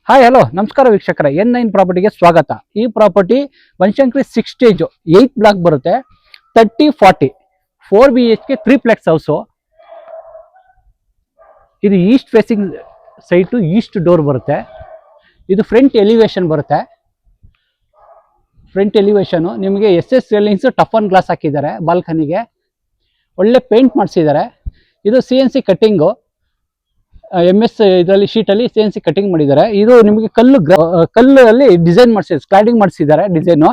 Hi hello ನಮಸ್ಕಾರ ವೀಕ್ಷಕರೇ N9 ಪ್ರಾಪರ್ಟಿಗೆ ಸ್ವಾಗತ. ಈ ಪ್ರಾಪರ್ಟಿ ಬನಶಂಕರಿ 6 ಸ್ಟೇಜ್ 8 ಬ್ಲಾಕ್ ಬರುತ್ತೆ. 30-40 4 BHK 3 ಪ್ಲೆಕ್ಸ್ ಹೌಸು. ಇದು East facing site, East door ಬರುತ್ತೆ. ಇದು ಫ್ರಂಟ್ ಎಲಿವೇಶನ್ ಬರುತ್ತೆ. ಫ್ರಂಟ್ ಎಲಿವೇಶನು ನಿಮಗೆ SS ರೇಲಿಂಗ್ಸ್ ಟಫನ್ ಗ್ಲಾಸ್ ಹಾಕಿದ್ದಾರೆ. ಬಾಲ್ಕನಿಗೆ ಒಳ್ಳೆ ಪೇಂಟ್ ಮಾಡಿಸಿದ್ದಾರೆ. ಇದು CNC ಕಟ್ಟಿಂಗು, MS ಇದರಲ್ಲಿ ಶೀಟಲ್ಲಿ CNC ಕಟಿಂಗ್ ಮಾಡಿದ್ದಾರೆ. ಇದು ನಿಮಗೆ ಕಲ್ಲಲ್ಲಿ ಡಿಸೈನ್ ಮಾಡಿಸಿದ್ದಾರೆ, ಸ್ಕ್ಲಾಡಿಂಗ್ ಮಾಡಿಸಿದ್ದಾರೆ ಡಿಸೈನು.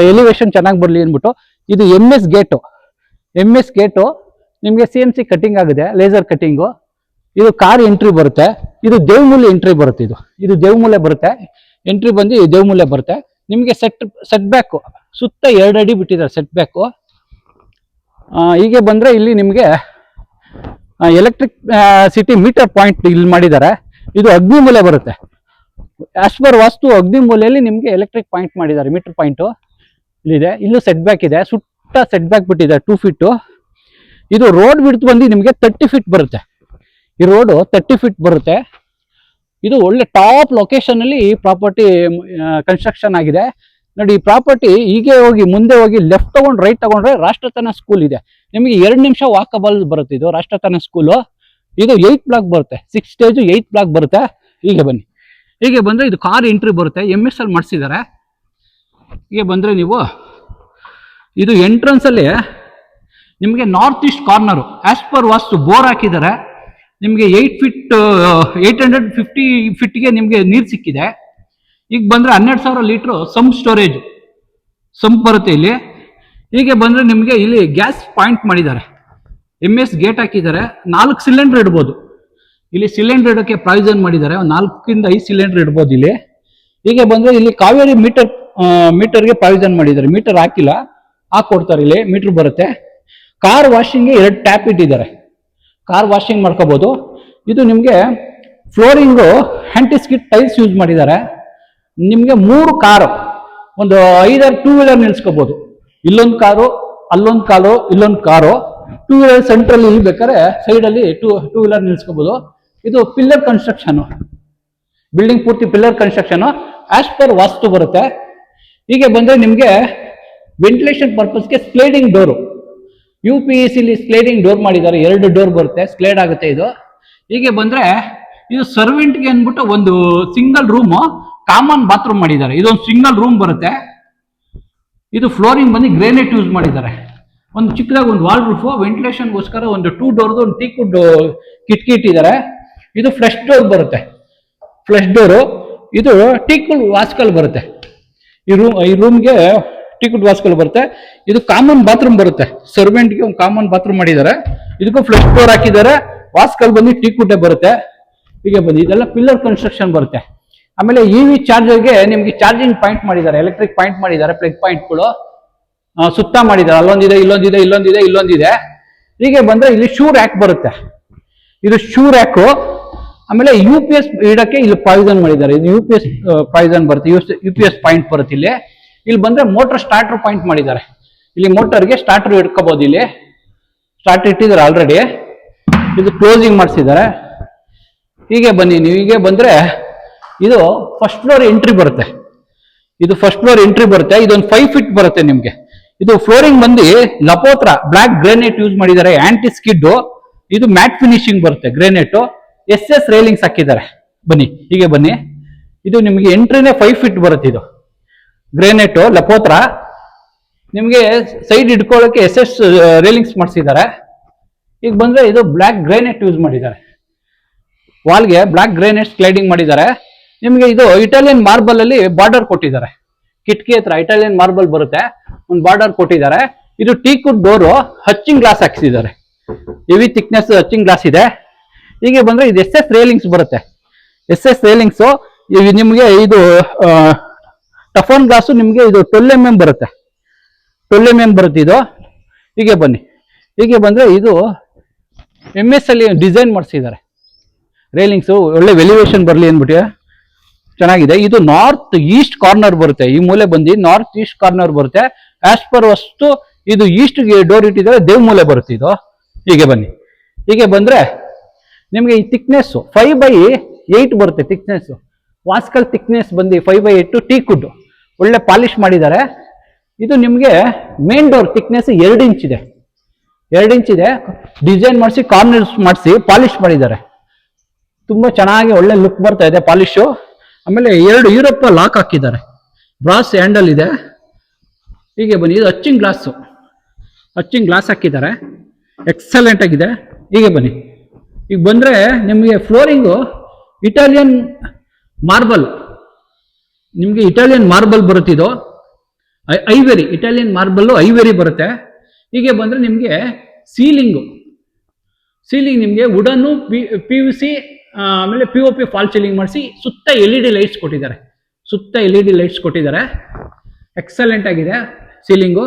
ಎಲಿವೇಶನ್ ಚೆನ್ನಾಗಿ ಬರಲಿ ಅಂದ್ಬಿಟ್ಟು. ಇದು MS ಗೇಟು ನಿಮಗೆ CNC ಕಟಿಂಗ್ ಆಗಿದೆ, ಲೇಸರ್ ಕಟಿಂಗು. ಇದು ಕಾರ್ ಎಂಟ್ರಿ ಬರುತ್ತೆ. ಇದು ದೇವಮೂಲೆ ಎಂಟ್ರಿ ಬರುತ್ತೆ. ಇದು ದೇವಮೂಲೆ ಬರುತ್ತೆ. ಎಂಟ್ರಿ ಬಂದು ದೇವಮೂಲೆ ಬರುತ್ತೆ. ನಿಮಗೆ ಸೆಟ್ ಬ್ಯಾಕು ಸುತ್ತ 2 ಅಡಿ ಬಿಟ್ಟಿದ್ದಾರೆ ಸೆಟ್ ಬ್ಯಾಕು. ಹೀಗೆ ಬಂದರೆ ಇಲ್ಲಿ ನಿಮಗೆ ಎಲೆಕ್ಟ್ರಿಕ್ ಸಿಟಿ ಮೀಟರ್ ಪಾಯಿಂಟ್ ಇಲ್ಲಿ ಮಾಡಿದ್ದಾರೆ. ಇದು ಅಗ್ನಿಮೂಲೆ ಬರುತ್ತೆ. ಆಸ್ ಪರ್ ವಾಸ್ತು ಅಗ್ನಿಮೂಲೆಯಲ್ಲಿ ನಿಮಗೆ ಎಲೆಕ್ಟ್ರಿಕ್ ಪಾಯಿಂಟ್ ಮಾಡಿದ್ದಾರೆ, ಮೀಟರ್ ಪಾಯಿಂಟು ಇಲ್ಲಿದೆ. ಇಲ್ಲೂ ಸೆಟ್ ಬ್ಯಾಕ್ ಇದೆ, ಸುತ್ತ ಸೆಟ್ ಬ್ಯಾಕ್ ಬಿಟ್ಟಿದೆ 2 ಫೀಟು. ಇದು ರೋಡ್ ಬಿಡ್ತು ಬಂದು ನಿಮಗೆ 30 ಫೀಟ್ ಬರುತ್ತೆ. ಈ ರೋಡು 30 ಫೀಟ್ ಬರುತ್ತೆ. ಇದು ಒಳ್ಳೆ ಟಾಪ್ ಲೊಕೇಶನಲ್ಲಿ ಈ ಪ್ರಾಪರ್ಟಿ ಕನ್ಸ್ಟ್ರಕ್ಷನ್ ಆಗಿದೆ. ನೋಡಿ, ಈ ಪ್ರಾಪರ್ಟಿ ಹೀಗೆ ಹೋಗಿ ಮುಂದೆ ಹೋಗಿ ಲೆಫ್ಟ್ ತಗೊಂಡು ರೈಟ್ ತಗೊಂಡ್ರೆ ರಾಷ್ಟ್ರತನ ಸ್ಕೂಲ್ ಇದೆ. ನಿಮಗೆ 2 ನಿಮಿಷ ವಾಕಬಲ್ ಬರುತ್ತೆ. ಇದು ರಾಷ್ಟ್ರತನ ಸ್ಕೂಲು. ಇದು 8 ಬ್ಲಾಕ್ ಬರುತ್ತೆ. 6 ಸ್ಟೇಜು 8 ಬ್ಲಾಕ್ ಬರುತ್ತೆ. ಹೀಗೆ ಬನ್ನಿ. ಹೀಗೆ ಬಂದರೆ ಇದು ಕಾರ್ ಎಂಟ್ರಿ ಬರುತ್ತೆ. MS ಅಲ್ಲಿ ಮಾಡಿಸಿದ್ದಾರೆ. ಹೀಗೆ ಬಂದರೆ ನೀವು ಇದು ಎಂಟ್ರೆನ್ಸಲ್ಲಿ ನಿಮಗೆ north east corner as per vastu bore ಹಾಕಿದ್ದಾರೆ. ನಿಮಗೆ 850 ಫೀಟ್ಗೆ ನಿಮಗೆ ನೀರು ಸಿಕ್ಕಿದೆ. ಈಗ ಬಂದರೆ 12,000 ಲೀಟ್ರು ಸ್ಟೋರೇಜ್ ಸಂಪ್ ಬರುತ್ತೆ ಇಲ್ಲಿ. ಹೀಗೆ ಬಂದರೆ ನಿಮಗೆ ಇಲ್ಲಿ ಗ್ಯಾಸ್ ಪಾಯಿಂಟ್ ಮಾಡಿದ್ದಾರೆ. MS ಗೇಟ್ ಹಾಕಿದ್ದಾರೆ. 4 ಸಿಲಿಂಡರ್ ಇಡ್ಬೋದು ಇಲ್ಲಿ. ಸಿಲಿಂಡರ್ ಇಡೋಕ್ಕೆ ಪ್ರಾವಿಷನ್ ಮಾಡಿದ್ದಾರೆ. 4ರಿಂದ 5 ಸಿಲಿಂಡರ್ ಇಡ್ಬೋದು ಇಲ್ಲಿ. ಹೀಗೆ ಬಂದರೆ ಇಲ್ಲಿ ಕಾವೇರಿ ಮೀಟರ್ಗೆ ಪ್ರಾವಿಷನ್ ಮಾಡಿದ್ದಾರೆ. ಮೀಟರ್ ಹಾಕಿಲ್ಲ, ಹಾಕೊಡ್ತಾರೆ. ಇಲ್ಲಿ ಮೀಟರ್ ಬರುತ್ತೆ. ಕಾರ್ ವಾಷಿಂಗ್ಗೆ 2 ಟ್ಯಾಪ್ ಇಟ್ಟಿದ್ದಾರೆ. ಕಾರ್ ವಾಷಿಂಗ್ ಮಾಡ್ಕೋಬೋದು. ಇದು ನಿಮಗೆ ಫ್ಲೋರಿಂಗು ಆಂಟಿಸ್ಕಿಟ್ ಟೈಲ್ಸ್ ಯೂಸ್ ಮಾಡಿದ್ದಾರೆ. ನಿಮಗೆ 3 ಕಾರು, ಒಂದು 5-6 2 ವೀಲರ್ ನಿಲ್ಸ್ಕೋಬಹುದು. ಇಲ್ಲೊಂದು ಕಾರು, ಅಲ್ಲೊಂದು ಕಾರು, ಇಲ್ಲೊಂದು ಕಾರು. 2 ವೀಲರ್ ಸೆಂಟ್ರಲ್ಲಿ ಇಲ್ಲಿ ಬೇಕಾದ್ರೆ ಸೈಡಲ್ಲಿ 2 ವೀಲರ್ ನಿಲ್ಸ್ಕೋಬಹುದು. ಇದು ಪಿಲ್ಲರ್ ಕನ್ಸ್ಟ್ರಕ್ಷನ್, ಬಿಲ್ಡಿಂಗ್ ಪೂರ್ತಿ pillar construction as per vastu ಬರುತ್ತೆ. ಹೀಗೆ ಬಂದರೆ ನಿಮಗೆ ವೆಂಟಿಲೇಷನ್ ಪರ್ಪಸ್ಗೆ sliding door, UPVC sliding door ಮಾಡಿದ್ದಾರೆ. 2 ಡೋರ್ ಬರುತ್ತೆ, ಸ್ಲೈಡ್ ಆಗುತ್ತೆ ಇದು. ಹೀಗೆ ಬಂದರೆ ಇದು ಸರ್ವೆಂಟ್ಗೆ ಅಂದ್ಬಿಟ್ಟು ಒಂದು ಸಿಂಗಲ್ ರೂಮು, ಕಾಮನ್ ಬಾತ್ರೂಮ್ ಮಾಡಿದ್ದಾರೆ. ಇದೊಂದು ಸಿಂಗಲ್ ರೂಮ್ ಬರುತ್ತೆ. ಇದು ಫ್ಲೋರಿಂಗ್ ಬಂದು ಗ್ರೇನೈಟ್ ಯೂಸ್ ಮಾಡಿದ್ದಾರೆ. ಒಂದು ಚಿಕ್ಕದಾಗಿ ಒಂದು ವಾಲ್ ರೂಫು, ವೆಂಟಿಲೇಷನ್ಗೋಸ್ಕರ ಒಂದು 2 ಡೋರ್ದು ಒಂದು ಟೀಕುಡ್ ಕಿಟಕಿ ಇಟ್ಟಿದ್ದಾರೆ. ಇದು ಫ್ಲಶ್ ಡೋರ್ ಬರುತ್ತೆ. ಫ್ಲಶ್ ಡೋರು ಇದು ಟೀಕುಡ್ ವಾಸ್ಕಲ್ ಬರುತ್ತೆ. ಈ ರೂಮ್ಗೆ ಟೀಕುಡ್ ವಾಸ್ಕಲ್ ಬರುತ್ತೆ. ಇದು ಕಾಮನ್ ಬಾತ್ರೂಮ್ ಬರುತ್ತೆ. ಸರ್ವೆಂಟ್ಗೆ ಒಂದು ಕಾಮನ್ ಬಾತ್ರೂಮ್ ಮಾಡಿದ್ದಾರೆ. ಇದಕ್ಕೂ ಫ್ಲಶ್ ಡೋರ್ ಹಾಕಿದ್ದಾರೆ. ವಾಸ್ಕಲ್ ಬಂದು ಟೀಕುಡ್ಡೇ ಬರುತ್ತೆ. ಹೀಗೆ ಬಂದು ಇದೆಲ್ಲ ಪಿಲ್ಲರ್ ಕನ್ಸ್ಟ್ರಕ್ಷನ್ ಬರುತ್ತೆ. ಆಮೇಲೆ EV ಚಾರ್ಜರ್ಗೆ ನಿಮಗೆ ಚಾರ್ಜಿಂಗ್ ಪಾಯಿಂಟ್ ಮಾಡಿದ್ದಾರೆ, ಎಲೆಕ್ಟ್ರಿಕ್ ಪಾಯಿಂಟ್ ಮಾಡಿದ್ದಾರೆ, ಪ್ಲಗ್ ಪಾಯಿಂಟ್ಗಳು ಸುತ್ತ ಮಾಡಿದ್ದಾರೆ. ಅಲ್ಲೊಂದಿದೆ, ಇಲ್ಲೊಂದಿದೆ, ಇಲ್ಲೊಂದಿದೆ, ಇಲ್ಲೊಂದಿದೆ. ಹೀಗೆ ಬಂದರೆ ಇಲ್ಲಿ ಶೂ ರ್ಯಾಕ್ ಬರುತ್ತೆ. ಇದು ಶೂ ರ್ಯಾಕು. ಆಮೇಲೆ UPS ಇಡಕ್ಕೆ ಇಲ್ಲಿ ಪ್ರಾವಿಷನ್ ಮಾಡಿದ್ದಾರೆ. ಇದು UPS ಪ್ರಾವಿಷನ್ ಬರುತ್ತೆ. UPS ಪಾಯಿಂಟ್ ಬರುತ್ತೆ ಇಲ್ಲಿ. ಇಲ್ಲಿ ಬಂದರೆ ಮೋಟರ್ ಸ್ಟಾರ್ಟರ್ ಪಾಯಿಂಟ್ ಮಾಡಿದ್ದಾರೆ. ಇಲ್ಲಿ ಮೋಟರ್ಗೆ ಸ್ಟಾರ್ಟರ್ ಇಟ್ಕೋಬಹುದು. ಇಲ್ಲಿ ಸ್ಟಾರ್ಟರ್ ಇಟ್ಟಿದ್ದಾರೆ ಆಲ್ರೆಡಿ. ಇದು ಕ್ಲೋಸಿಂಗ್ ಮಾಡಿಸಿದ್ದಾರೆ. ಹೀಗೆ ಬನ್ನಿ ನೀವು. ಹೀಗೆ ಬಂದರೆ ಇದು ಫಸ್ಟ್ ಫ್ಲೋರ್ ಎಂಟ್ರಿ ಬರುತ್ತೆ. ಇದೊಂದು 5 ಫೀಟ್ ಬರುತ್ತೆ ನಿಮಗೆ. ಇದು ಫ್ಲೋರಿಂಗ್ ಬಂದು ಲಪೋತ್ರ ಬ್ಲಾಕ್ ಗ್ರೇನೈಟ್ ಯೂಸ್ ಮಾಡಿದ್ದಾರೆ. Aunty skid. ಇದು ಮ್ಯಾಟ್ ಫಿನಿಶಿಂಗ್ ಬರುತ್ತೆ ಗ್ರೇನೈಟು. SS ರೇಲಿಂಗ್ಸ್ ಹಾಕಿದ್ದಾರೆ. ಬನ್ನಿ, ಹೀಗೆ ಬನ್ನಿ. ಇದು ನಿಮಗೆ ಎಂಟ್ರಿನೇ 5 ಫೀಟ್ ಬರುತ್ತೆ. ಇದು ಗ್ರೇನೈಟು ಲಪೋತ್ರ. ನಿಮಗೆ ಸೈಡ್ ಇಟ್ಕೊಳ್ಳೋಕೆ SS ರೇಲಿಂಗ್ಸ್ ಮಾಡಿಸಿದ್ದಾರೆ. ಈಗ ಬಂದರೆ ಇದು ಬ್ಲಾಕ್ ಗ್ರೇನೈಟ್ ಯೂಸ್ ಮಾಡಿದ್ದಾರೆ. ವಾಲ್ಗೆ ಬ್ಲಾಕ್ ಗ್ರೇನೈಟ್ ಸ್ಲೈಡಿಂಗ್ ಮಾಡಿದ್ದಾರೆ. ನಿಮಗೆ ಇದು ಇಟಾಲಿಯನ್ ಮಾರ್ಬಲ್ ಅಲ್ಲಿ ಬಾರ್ಡರ್ ಕೊಟ್ಟಿದ್ದಾರೆ. ಕಿಟಕಿ ಹತ್ರ ಇಟಾಲಿಯನ್ ಮಾರ್ಬಲ್ ಬರುತ್ತೆ, ಒಂದು ಬಾರ್ಡರ್ ಕೊಟ್ಟಿದ್ದಾರೆ. ಇದು ಟೀಕುಡ್ ಡೋರು, ಹಚ್ಚಿಂಗ್ ಗ್ಲಾಸ್ ಹಾಕಿಸಿದ್ದಾರೆ. ಹೆವಿ ಥಿಕ್ನೆಸ್ ಹಚ್ಚಿಂಗ್ ಗ್ಲಾಸ್ ಇದೆ. ಹೀಗೆ ಬಂದರೆ ಇದು SS ರೇಲಿಂಗ್ಸ್ ಬರುತ್ತೆ. SS ರೇಲಿಂಗ್ಸು ನಿಮಗೆ ಇದು ಟಫನ್ ಗ್ಲಾಸು. ನಿಮಗೆ ಇದು 12 mm ಬರುತ್ತೆ. 12 mm ಬರುತ್ತೆ ಇದು. ಹೀಗೆ ಬನ್ನಿ. ಹೀಗೆ ಬಂದರೆ ಇದು MS ಅಲ್ಲಿ ಡಿಸೈನ್ ಮಾಡಿಸಿದ್ದಾರೆ ರೇಲಿಂಗ್ಸು. ಒಳ್ಳೆ ವೆಲಿವೇಶನ್ ಬರಲಿ ಅಂದ್ಬಿಟ್ಟು ಚೆನ್ನಾಗಿದೆ. ಇದು ನಾರ್ತ್ ಈಸ್ಟ್ ಕಾರ್ನರ್ ಬರುತ್ತೆ. ಈ ಮೂಲೆ ಬಂದು ನಾರ್ತ್ ಈಸ್ಟ್ ಕಾರ್ನರ್ ಬರುತ್ತೆ. ಆಸ್ ಪರ್ ವಸ್ತು ಇದು ಈಸ್ಟ್ಗೆ ಡೋರ್ ಇಟ್ಟಿದ್ದಾರೆ. ದೇವಮೂಲೆ ಬರುತ್ತೆ ಇದು. ಹೀಗೆ ಬನ್ನಿ. ಹೀಗೆ ಬಂದರೆ ನಿಮಗೆ ಈ ಥಿಕ್ನೆಸ್ಸು 5/8 ಬರುತ್ತೆ ಥಿಕ್ನೆಸ್ಸು. ವಾಸ್ಕಲ್ ಥಿಕ್ನೆಸ್ ಬಂದು 5/8 ಟೀ ಕುಡ್ ಒಳ್ಳೆ ಪಾಲಿಶ್ ಮಾಡಿದ್ದಾರೆ. ಇದು ನಿಮಗೆ ಮೇನ್ ಡೋರ್ ಥಿಕ್ನೆಸ್ 2 ಇಂಚ್ ಇದೆ, 2 ಇಂಚ್ ಇದೆ. ಡಿಸೈನ್ ಮಾಡಿಸಿ ಕಾರ್ನರ್ಸ್ ಮಾಡಿಸಿ ಪಾಲಿಶ್ ಮಾಡಿದ್ದಾರೆ. ತುಂಬಾ ಚೆನ್ನಾಗಿ ಒಳ್ಳೆ ಲುಕ್ ಬರ್ತಾ ಇದೆ ಪಾಲಿಶು. ಆಮೇಲೆ 2 ಯುರೋಪ್ ಲಾಕ್ ಹಾಕಿದ್ದಾರೆ, ಬ್ರಾಸ್ ಹ್ಯಾಂಡಲ್ ಇದೆ. ಹೀಗೆ ಬನ್ನಿ, ಇದು ಹಚ್ಚಿಂಗ್ ಗ್ಲಾಸ್ ಹಾಕಿದ್ದಾರೆ, ಎಕ್ಸಲೆಂಟ್ ಆಗಿದೆ. ಹೀಗೆ ಬನ್ನಿ, ಈಗ ಬಂದ್ರೆ ನಿಮಗೆ ಫ್ಲೋರಿಂಗು ಇಟಾಲಿಯನ್ ಮಾರ್ಬಲ್, ನಿಮಗೆ ಇಟಾಲಿಯನ್ ಮಾರ್ಬಲ್ ಬರುತ್ತಿದ್ದು ಐವೆರಿ, ಇಟಾಲಿಯನ್ ಮಾರ್ಬಲ್ ಐವೆರಿ ಬರುತ್ತೆ. ಹೀಗೆ ಬಂದ್ರೆ ನಿಮಗೆ ಸೀಲಿಂಗ್ ನಿಮಗೆ ವುಡನ್ನು PVC ಆಮೇಲೆ POP ಫಾಲ್ ಸೀಲಿಂಗ್ ಮಾಡಿಸಿ ಸುತ್ತ LED ಲೈಟ್ಸ್ ಕೊಟ್ಟಿದ್ದಾರೆ. ಎಕ್ಸಲೆಂಟ್ ಆಗಿದೆ ಸೀಲಿಂಗು.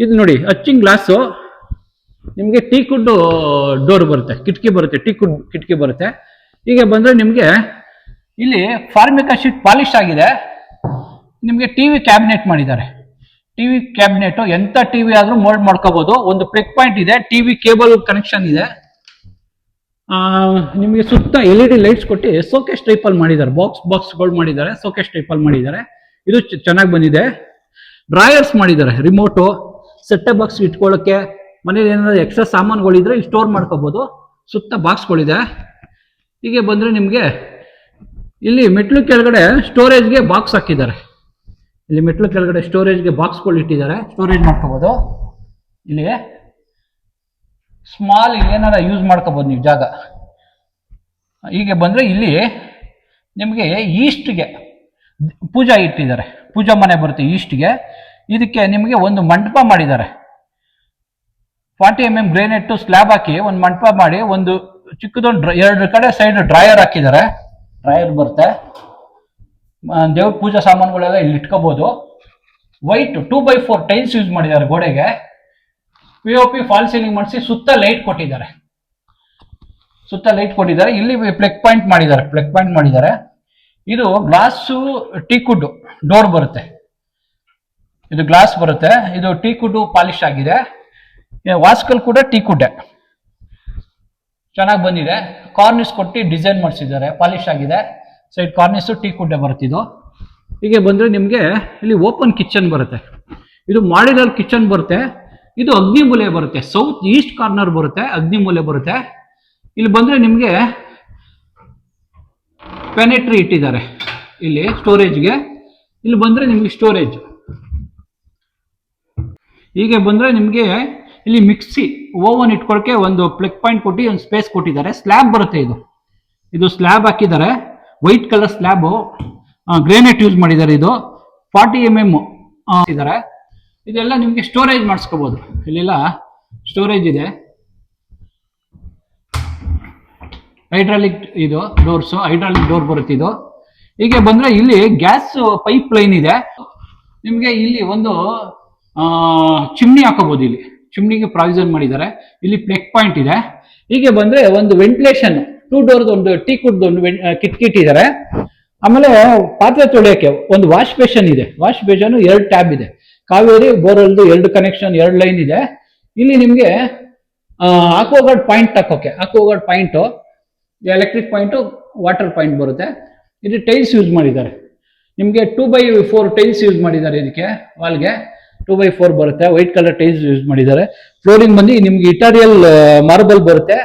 ಇದು ನೋಡಿ ಹಚ್ಚಿಂಗ್ ಗ್ಲಾಸು, ನಿಮಗೆ ಟೀ ಕುಡ್ ಡೋರ್ ಬರುತ್ತೆ, ಕಿಟಕಿ ಬರುತ್ತೆ, ಟೀ ಕುಡ್ ಕಿಟಕಿ ಬರುತ್ತೆ. ಹೀಗೆ ಬಂದ್ರೆ ನಿಮಗೆ ಇಲ್ಲಿ ಫಾರ್ಮಿಕಾ ಶೀಟ್ ಪಾಲಿಶ್ ಆಗಿದೆ. ನಿಮಗೆ ಟಿವಿ ಕ್ಯಾಬಿನೆಟ್ ಮಾಡಿದ್ದಾರೆ, ಟಿವಿ ಕ್ಯಾಬಿನೆಟ್ ಎಂತ ಟಿವಿ ಆದ್ರೂ ಮೋಲ್ಡ್ ಮಾಡ್ಕೋಬಹುದು. ಒಂದು ಪ್ಲಗ್ ಪಾಯಿಂಟ್ ಇದೆ, ಟಿವಿ ಕೇಬಲ್ ಕನೆಕ್ಷನ್ ಇದೆ. ನಿಮಗೆ ಸುತ್ತ LED ಲೈಟ್ಸ್ ಕೊಟ್ಟು ಸೋಕೇಶ್ ಟೈಪಲ್ಲಿ ಮಾಡಿದ್ದಾರೆ, ಬಾಕ್ಸ್ಗಳು ಮಾಡಿದ್ದಾರೆ, ಸೋಕೇಶ್ ಟೈಪಲ್ಲಿ ಮಾಡಿದ್ದಾರೆ. ಇದು ಚೆನ್ನಾಗಿ ಬಂದಿದೆ. ಡ್ರಾಯರ್ಸ್ ಮಾಡಿದ್ದಾರೆ, ರಿಮೋಟು, ಸೆಟ್ ಬಾಕ್ಸ್ ಇಟ್ಕೊಳ್ಳೋಕ್ಕೆ, ಮನೇಲಿ ಏನಾದ್ರು ಎಕ್ಸ್ಟ್ರಾ ಸಾಮಾನುಗಳಿದ್ರೆ ಇಲ್ಲಿ ಸ್ಟೋರ್ ಮಾಡ್ಕೋಬಹುದು. ಸುತ್ತ ಬಾಕ್ಸ್ಗಳಿದೆ. ಹೀಗೆ ಬಂದ್ರೆ ನಿಮಗೆ ಇಲ್ಲಿ ಮೆಟ್ಲು ಕೆಳಗಡೆ ಸ್ಟೋರೇಜ್ಗೆ ಬಾಕ್ಸ್ ಹಾಕಿದ್ದಾರೆ. ಇಲ್ಲಿ ಮೆಟ್ಲು ಕೆಳಗಡೆ ಸ್ಟೋರೇಜ್ಗೆ ಬಾಕ್ಸ್ಗಳು ಇಟ್ಟಿದ್ದಾರೆ, ಸ್ಟೋರೇಜ್ ಮಾಡ್ಕೋಬಹುದು. ಇಲ್ಲಿ ಸ್ಮಾಲ್ ಏನಾರ ಯೂಸ್ ಮಾಡ್ಕೋಬಹುದು ನೀವು ಜಾಗ. ಹೀಗೆ ಬಂದ್ರೆ ಇಲ್ಲಿ ನಿಮಗೆ ಈಸ್ಟ್ಗೆ ಪೂಜಾ ಇಟ್ಟಿದ್ದಾರೆ, ಪೂಜಾ ಮನೆ ಬರುತ್ತೆ ಈಸ್ಟ್ಗೆ. ಇದಕ್ಕೆ ನಿಮಗೆ ಒಂದು ಮಂಟಪ ಮಾಡಿದ್ದಾರೆ, 40 mm ಗ್ರೇನೈಟ್ ಸ್ಲ್ಯಾಬ್ ಹಾಕಿ ಒಂದು ಮಂಟಪ ಮಾಡಿ, ಒಂದು ಚಿಕ್ಕದೊಂದು 2 ಕಡೆ ಸೈಡ್ ಡ್ರಾಯರ್ ಹಾಕಿದ್ದಾರೆ. ಡ್ರಾಯರ್ ಬರುತ್ತೆ, ದೇವ್ರ ಪೂಜಾ ಸಾಮಾನುಗಳೆಲ್ಲ ಇಲ್ಲಿ ಇಟ್ಕೋಬಹುದು. ವೈಟ್ 2x4 ಟೈಲ್ಸ್ ಯೂಸ್ ಮಾಡಿದ್ದಾರೆ ಗೋಡೆಗೆ. POP ಫಾಲ್ ಸೀಲಿಂಗ್ ಮಾಡಿಸಿ ಸುತ್ತ ಲೈಟ್ ಕೊಟ್ಟಿದ್ದಾರೆ. ಇಲ್ಲಿ ಪ್ಲಗ್ ಪಾಯಿಂಟ್ ಮಾಡಿದ್ದಾರೆ. ಇದು ಗ್ಲಾಸು ಟೀ ಕುಡ್ ಡೋರ್ ಬರುತ್ತೆ, ಇದು ಗ್ಲಾಸ್ ಬರುತ್ತೆ. ಇದು ಟೀ ಕುಡ್ ಪಾಲಿಶ್ ಆಗಿದೆ. ವಾಸ್ಕಲ್ ಕೂಡ ಟೀ ಕುಡ್ಡೆ ಚೆನ್ನಾಗಿ ಬಂದಿದೆ. ಕಾರ್ನಿಸ್ ಕೊಟ್ಟು ಡಿಸೈನ್ ಮಾಡಿಸಿದ್ದಾರೆ, ಪಾಲಿಶ್ ಆಗಿದೆ. ಸೈಡ್ ಕಾರ್ನಿಸ್ ಟೀ ಕುಡ್ಡೆ ಬರುತ್ತಿದ್ದು. ಹೀಗೆ ಬಂದ್ರೆ ನಿಮಗೆ ಇಲ್ಲಿ ಓಪನ್ ಕಿಚನ್ ಬರುತ್ತೆ, ಇದು ಮಾಡ್ಯುಲರ್ ಕಿಚನ್ ಬರುತ್ತೆ. ಇದು ಅಗ್ನಿಮೂಲೆ ಬರುತ್ತೆ, ಸೌತ್ ಈಸ್ಟ್ ಕಾರ್ನರ್ ಬರುತ್ತೆ, ಅಗ್ನಿಮೂಲೆ ಬರುತ್ತೆ. ಇಲ್ಲಿ ಬಂದ್ರೆ ನಿಮಗೆ ಪೆನೆಟ್ರಿ ಇಟ್ಟಿದ್ದಾರೆ ಇಲ್ಲಿ ಸ್ಟೋರೇಜ್ಗೆ. ಇಲ್ಲಿ ಬಂದ್ರೆ ನಿಮಗೆ ಸ್ಟೋರೇಜ್. ಹೀಗೆ ಬಂದ್ರೆ ನಿಮಗೆ ಇಲ್ಲಿ ಮಿಕ್ಸಿ, ಓವನ್ ಇಟ್ಕೊಳಕ್ಕೆ ಒಂದು ಪ್ಲಗ್ ಪಾಯಿಂಟ್ ಕೊಟ್ಟು ಒಂದು ಸ್ಪೇಸ್ ಕೊಟ್ಟಿದ್ದಾರೆ. ಸ್ಲ್ಯಾಬ್ ಬರುತ್ತೆ, ಇದು ಸ್ಲ್ಯಾಬ್ ಹಾಕಿದ್ದಾರೆ, ವೈಟ್ ಕಲರ್ ಸ್ಲ್ಯಾಬ್, ಗ್ರೇನೈಟ್ ಯೂಸ್ ಮಾಡಿದ್ದಾರೆ. ಇದು 40 mm ಇದ್ದಾರೆ. ಇದೆಲ್ಲ ನಿಮಗೆ ಸ್ಟೋರೇಜ್ ಮಾಡಿಸ್ಕೋಬಹುದು. ಇಲ್ಲೆಲ್ಲ ಸ್ಟೋರೇಜ್ ಇದೆ. ಹೈಡ್ರಾಲಿಕ್ ಇದು ಡೋರ್ಸ್, ಹೈಡ್ರಾಲಿಕ್ ಡೋರ್ ಬರುತ್ತೆ ಇದು. ಹೀಗೆ ಬಂದ್ರೆ ಇಲ್ಲಿ ಗ್ಯಾಸ್ ಪೈಪ್ ಲೈನ್ ಇದೆ. ನಿಮಗೆ ಇಲ್ಲಿ ಒಂದು ಚಿಮ್ನಿ ಹಾಕೋಬಹುದು. ಇಲ್ಲಿ ಚಿಮ್ನಿಗೆ ಪ್ರಾವಿಷನ್ ಮಾಡಿದ್ದಾರೆ. ಇಲ್ಲಿ ಪ್ಲಗ್ ಪಾಯಿಂಟ್ ಇದೆ. ಹೀಗೆ ಬಂದ್ರೆ ಒಂದು ವೆಂಟಿಲೇಷನ್ 2 ಡೋರ್ದು ಒಂದು ಟೀ ಕುಡ್ ಒಂದು ಕಿಟಕಿ ಇಟ್ಟಿದ್ದಾರೆ. ಆಮೇಲೆ ಪಾತ್ರೆ ತೊಳೆಯೋಕೆ ಒಂದು ವಾಶ್ ಬೇಷನ್ ಇದೆ. ವಾಶ್ ಬೇಷನ್ 2 ಟ್ಯಾಬ್ ಇದೆ. ಕಾವೇರಿ ಬೋರ್ವೆಲ್ದು 2 ಕನೆಕ್ಷನ್, 2 ಲೈನ್ ಇದೆ. ಇಲ್ಲಿ ನಿಮಗೆ ಆಕ್ವಾಗಾರ್ಡ್ ಪಾಯಿಂಟ್ ಹಾಕೋಕೆ, Aquaguard point, electric point, water point ಬರುತ್ತೆ. ಇಲ್ಲಿ ಟೈಲ್ಸ್ ಯೂಸ್ ಮಾಡಿದ್ದಾರೆ. ನಿಮಗೆ 2x4 ಟೈಲ್ಸ್ ಯೂಸ್ ಮಾಡಿದ್ದಾರೆ. ಇದಕ್ಕೆ ವಾಲ್ಗೆ 2x4 ಬರುತ್ತೆ, ವೈಟ್ ಕಲರ್ ಟೈಲ್ಸ್ ಯೂಸ್ ಮಾಡಿದ್ದಾರೆ. ಫ್ಲೋರಿಂಗ್ ಬಂದು ನಿಮ್ಗೆ ಇಟಾಲಿಯನ್ ಮಾರ್ಬಲ್ ಬರುತ್ತೆ,